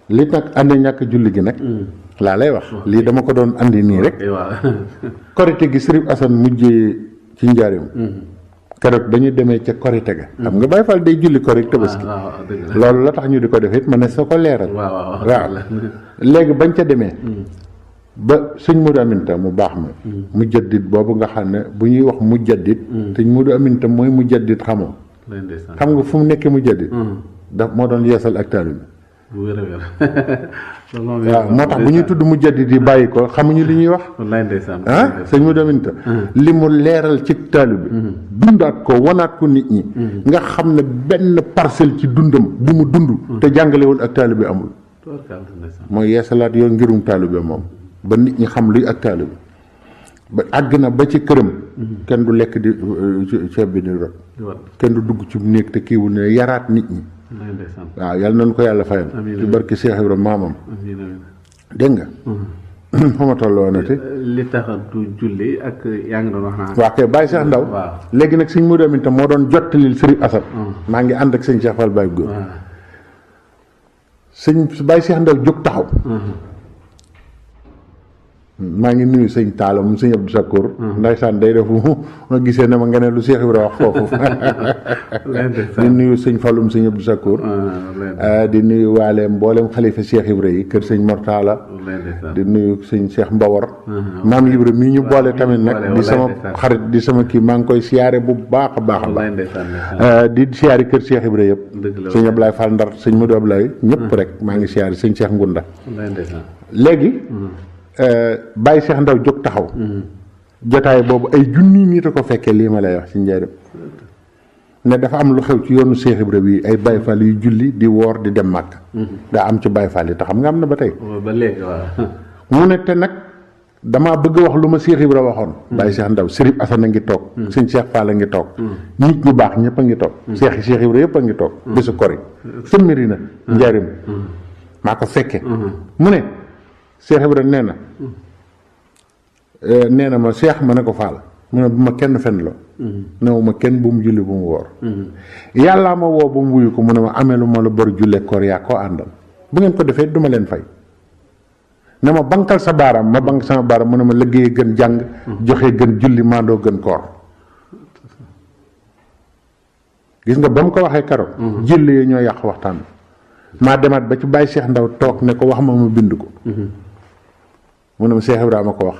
Speaker 1: li nag ànd ñàkk julli gi nag laa lay wax lii dama ko doon andi nii rek korite gi Sëriñ Asan mujjee ci njaarim keroog ba ñu demee ca korite ga xam nga Baay Faal day julli korite Tabaski loolu la tax ñu di ko def it ma ne soo ko leeral waaw léegi bañ ca demee ba sëñ Modou Aminta mu baax ma mujaddid boobu nga xam ne bu ñuy wax mujaddid sëñ Modou Aminta mooy mujaddid xamoo xam nga fu mu nekkee mujaddid daf moo doon yeesal ak taalibe bi waaw moo tax bu ñuy tudd mujaddid yi bàyyi ko xamuñu li ñuy wax sëñ Modou Aminta li mu leeral ci taalibe bi dundaat ko wanaat ko nit ñi nga xam ne benn parcelle ci dundam bu mu dund te jàngalewul ak taalibe bi amul mooy yeesalaat yoon ngirum taalibe moom ba nit ñi xam luy ak taalibe ba àgg na ba ci këram kenn du lekk di ceeb bi di rot kenn du dugg ci néeg te kiiwul ne yaraat nit ñi waaw yàlla nañu ko yàlla fayal ci barki Cheikh Ibrahima maamam dégg nga fa ma toll woonati
Speaker 2: li tax du julli ak yaa ngi doon wax naa
Speaker 1: waaw kay Baye Cheikh Ndaw léegi nag sëñ Modou Aminta moo doon jottalil Sëriñ Asan maa ngi ànd ak sëñ Cheikh Fall Baye Góor sëñ Baye Cheikh Ndaw jóg taxaw maa ngi nuyu sëñ Talla moom sëñ Abdou Sakour ndaysaan day def ma gisee ne ma nga ne lu Cheikh Ibrahima wax foofu di nuyu sëñ Falloum sëñ Abdou Sakour di nuyu waale mboolem xalifa Cheikh Ibrahima yi kër sëñ Mortala di nuyu sëñ Cheikh Mbawar maam Ibrahima mii ñu boole tamit nag di sama xarit di sama kii maa ngi koy siyaare bu baax a baax a baax di siyaare kër Cheikh Ibrahima yëpp sëñ Ablaye Fall Ndar sëñ Modou Ablaye ñëpp rek maa ngi siyaare sëñ Cheikh Ngunda léegi Baye Cheikh Ndaw jóg taxaw jotaay boobu ay junni nit a ko fekkee lii ma lay wax ci njëriñ ne dafa am lu xew ci yoonu Cheikh Ibra bi ay Baye Fall yu julli di woor di dem màkk daa am ci Baye Fall yi te xam nga am na ba tey
Speaker 2: ba léegi waaw
Speaker 1: mu ne te nag damaa bëgg a wax lu ma Cheikh Ibra waxoon Baye Cheikh Ndaw Sëriñ Asan a ngi toog sëñ Cheikh Fall a ngi toog nit ñu baax ñëpp a ngi toog Cheikh Ibra yëpp a ngi toog bésu kori sëmmiri na njëriñ maa ko fekke mu ne Cheikh Ibra nee na ma Cheikh ma ne ko Fall mu ne bu ma kenn fen loo newu ma kenn bu mu julli bu mu woor yàllaa ma woo ba mu wuyu ko mu ne ma amee lu ma la bor julle koor yaa koo àndal bu ngeen ko defee duma leen fay ne ma bankal sa baaraam ma bank sama baaraam mu ne ma liggéeyee gën jàng joxe gën julli maandoo gën koor gis nga ba mu ko waxee keroog jëlle yi ñoo yàq waxtaan bi maa demaat ba ci Baye Cheikh Ndaw toog ne ko wax ma bind ko mu ne ma Cheikh Ibrahima ko wax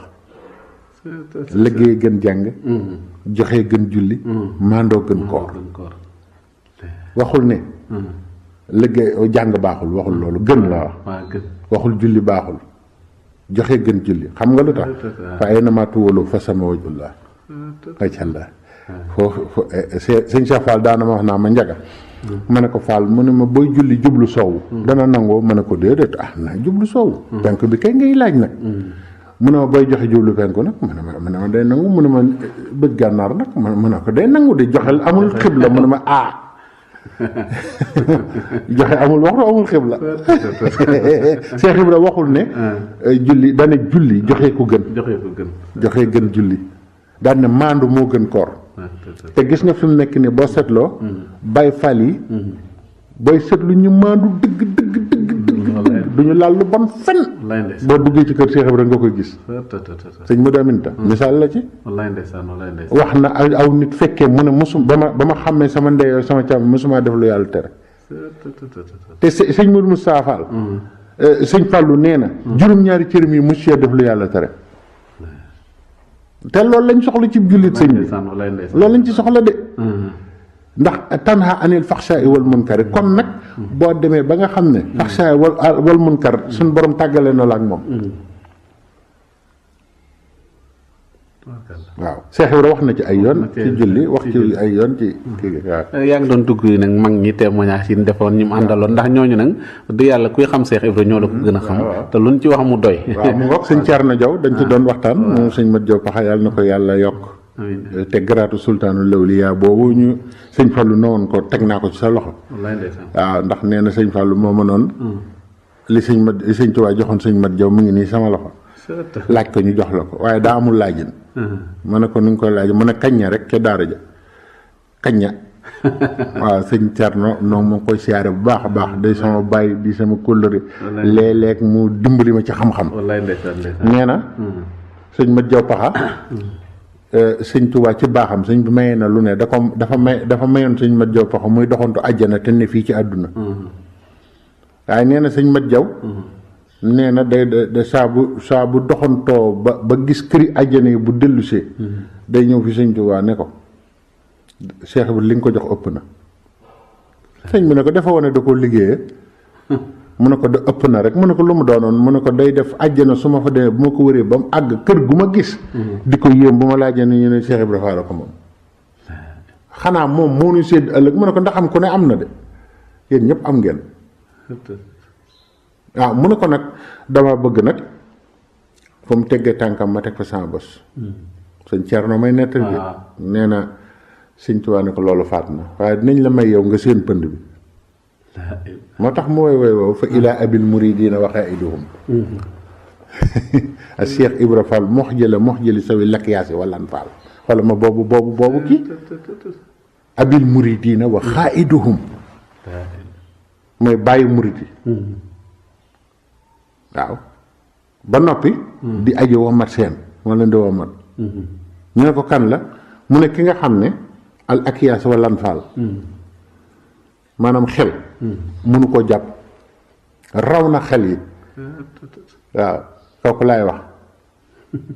Speaker 1: liggéey gën jàng joxe gën julli maandoo gën koor waxul ne liggéey jàng baaxul waxul loolu gën la wax waxul julli baaxul joxe gën julli xam nga lu tax fa ay nama tuwalu fa sama wajullah wajalla foofu sëñ Cheikh Fall daana ma wax naa ma njaga ma ne ko Fall mu ne ma booy julli jublu soowu dana nangoo ma ne ko déedéet naa jublu soowu penk bi kay ngay laaj nag mu ne ma booy joxe jublu penku nag mu ne ma day nangu mu ne ma bëj gànnaar nag mu ne ko day nangu di joxel amul xibla mu ne ma joxe amul waxtu amul xibla Cheikh Ibra waxul ne julli dana julli joxe ko gën joxe gën julli daan ne maandu moo gën koor te gis nga fi mu nekk ni boo seetloo bay fal yi booy seetlu ñu maandu dëgg duñu laal lu bon fen boo duggee ci kër Cheikh Ibra nga koy gis sëñ Modou Aminta misaal la ci wax na aw nit fekkee mu ne mosu ba ma xàmmee sama ndeyoo sama càmm mosuma def lu yàlla tere te sëñ Modou Moustapha Fall sëñ Fallou nee na juróom-ñaari cërëm yi mos def lu yàlla tere te loolu lañ soxla ci jullit sëñ bi loolu lañ ci soxla de ndax tanha anil faxshaay wal munkar kon nag boo demee ba nga xam ne faxshaay wal munkar suñ borom tàggale na la ak moom waaw Cheikh Ibra wax na ci ay yoon ci julli wax ci ay yoon ci kii waaw
Speaker 2: yaa ngi doon dugg nag mag ñi témoignage yi defoon ñu mu àndaloon ndax ñooñu nag du yàlla kuy xam Cheikh Ibra ñoo la ko gën a xam te luñ ci wax mu doy
Speaker 1: waaw mu ngoog sëñ Thierno Diaw dañ ci doon waxtaan moom sëñ Mat Diaw Paxa yàlla na ko yàlla yokk te garaatu sultaanu lawliya boobu ñu sëñ Fallou nowoon ko teg naa ko ci sa loxo waaw ndax nee na sëñ Fallou moo ma noonu li sëñ Tuubaa joxoon sëñ Mat Diaw mu ngi nii sama loxo laaj ko ñu jox la ko waaye daa amul laajin ma ne ko nu ngi koy laaj mu ne kañña rek ca daara ja kañña waaw sëñ Thierno noonu moo koy siyaare bu baax a baax day sama bàyyi di sama kóllëre léeg-léeg mu dimbali ma ci xam-xam nee na sëñ Mat Diaw Paxa sëñ Tuubaa ci baaxam sëñ bi mayee na lu ne dafa mayoon sëñ Mat Diaw Paxa muy doxantu àjjana te ne fii ci àdduna waaye nee na sëñ Mat Diaw nee na day saa bu doxantoo ba gis këri àjjana yi bu dellusee day ñëw fi sëñ Tuubaa ne ko Cheikh bi li nga ko jox ëpp na sëñ bi ne ko dafa wane da koo liggéeyee mu ne ko da ëpp na rek mu ne ko lu mu doonoon mu ne ko day def àjjana su ma fa demee bu ma ko wëree ba mu àgg kër gu ma gis di ko yéem bu ma laajee ne ñu ne Cheikh Ibra Fall ko moom xanaa moom moo ñu sédd ëllëg mu ne ko ndax am ku ne am na de yéen ñëpp am ngeen waaw mu ne ko nag dama bëgg nag fa mu teggee tànkam ma teg fa sama bos sëñ Thierno may nettal bi nee na sëñ Tuubaa ne ko loolu faat na waaye dinañ la may yow nga seen pënd bi moo tax mu woy wow fa ilaa abil muridina waxee iduhum a Cheikh Ibra Fall mox jëli sawi lakk yaasi walan Fall wala ma boobu kii abil muridina wa xaiduhum mooy bàyyi murid yi waaw ba noppi di aji womat seen wala di womat ñu ne ko kan la mu ne ki nga xam ne al akiyaas walan Fall maanaam xel mënu ko jàpp raw na xel yi waaw kooku laay wax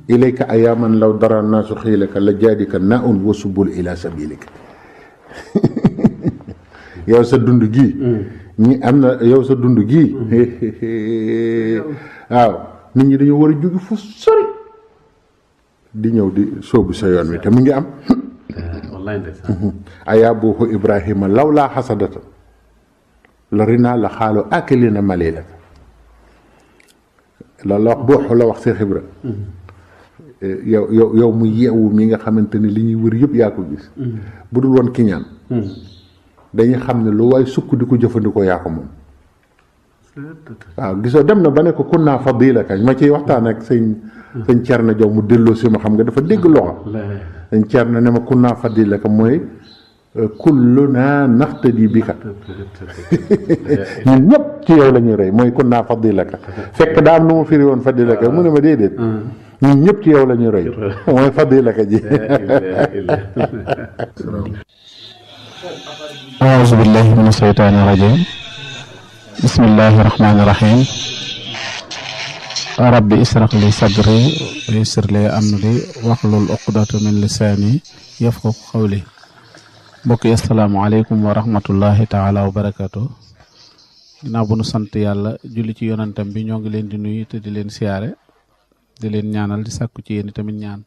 Speaker 1: ilayka ayaman law dara naasu xiilaka la jaadika naun wa subul ila sabilika yow sa dund gii ñi am na yow sa dund gii waaw nit ñi dañoo war a jóge fu sori di ñëw di sóobu sa yoon wi te mu ngi am ayaa buuxu Ibrahima law laa xasadata la rinaa la xaalu akilina malila loolu la wax buuxu la wax Seex Ibra yow mu yeewu mi nga xamante ne li ñuy wër yëpp yaa ko gis bu dul woon kiñaan dañuy xam ne lu waay sukk di ko jëfandikoo yaa ko moom waaw gisoo dem na ba ne ko kun naa fadila kañ ma ciy waxtaan ak sëñ Thierno Diaw mu delloo si ma xam nga dafa dégg loxo sëñ Thierno ne ma kun naa fadila ka mooy kulluna naxtadi bi ka ñun ñëpp ci yow la ñuy rey mooy kun naa fadila ka fekk daa am nu mu firi woon fadila ka mu ne ma déedéet ñun ñëpp ci yow la ñuy rey mooy fadila ka ji
Speaker 3: أعوذ بالله من الشيطان الرجيم بسم الله الرحمن الرحيم ربي اشرح لي صدري ويسر لي أمري واحلل عقدة من لساني يفقهوا قولي mbokk yi asalaamaaleykum wa rahmatullahi taala wa barakaatu ginnaaw bu nu sant yàlla julli ci yonantam bi ñoo ngi leen di nuyu te di leen siyaare di leen ñaanal di sàkku ci yéen tamit ñaan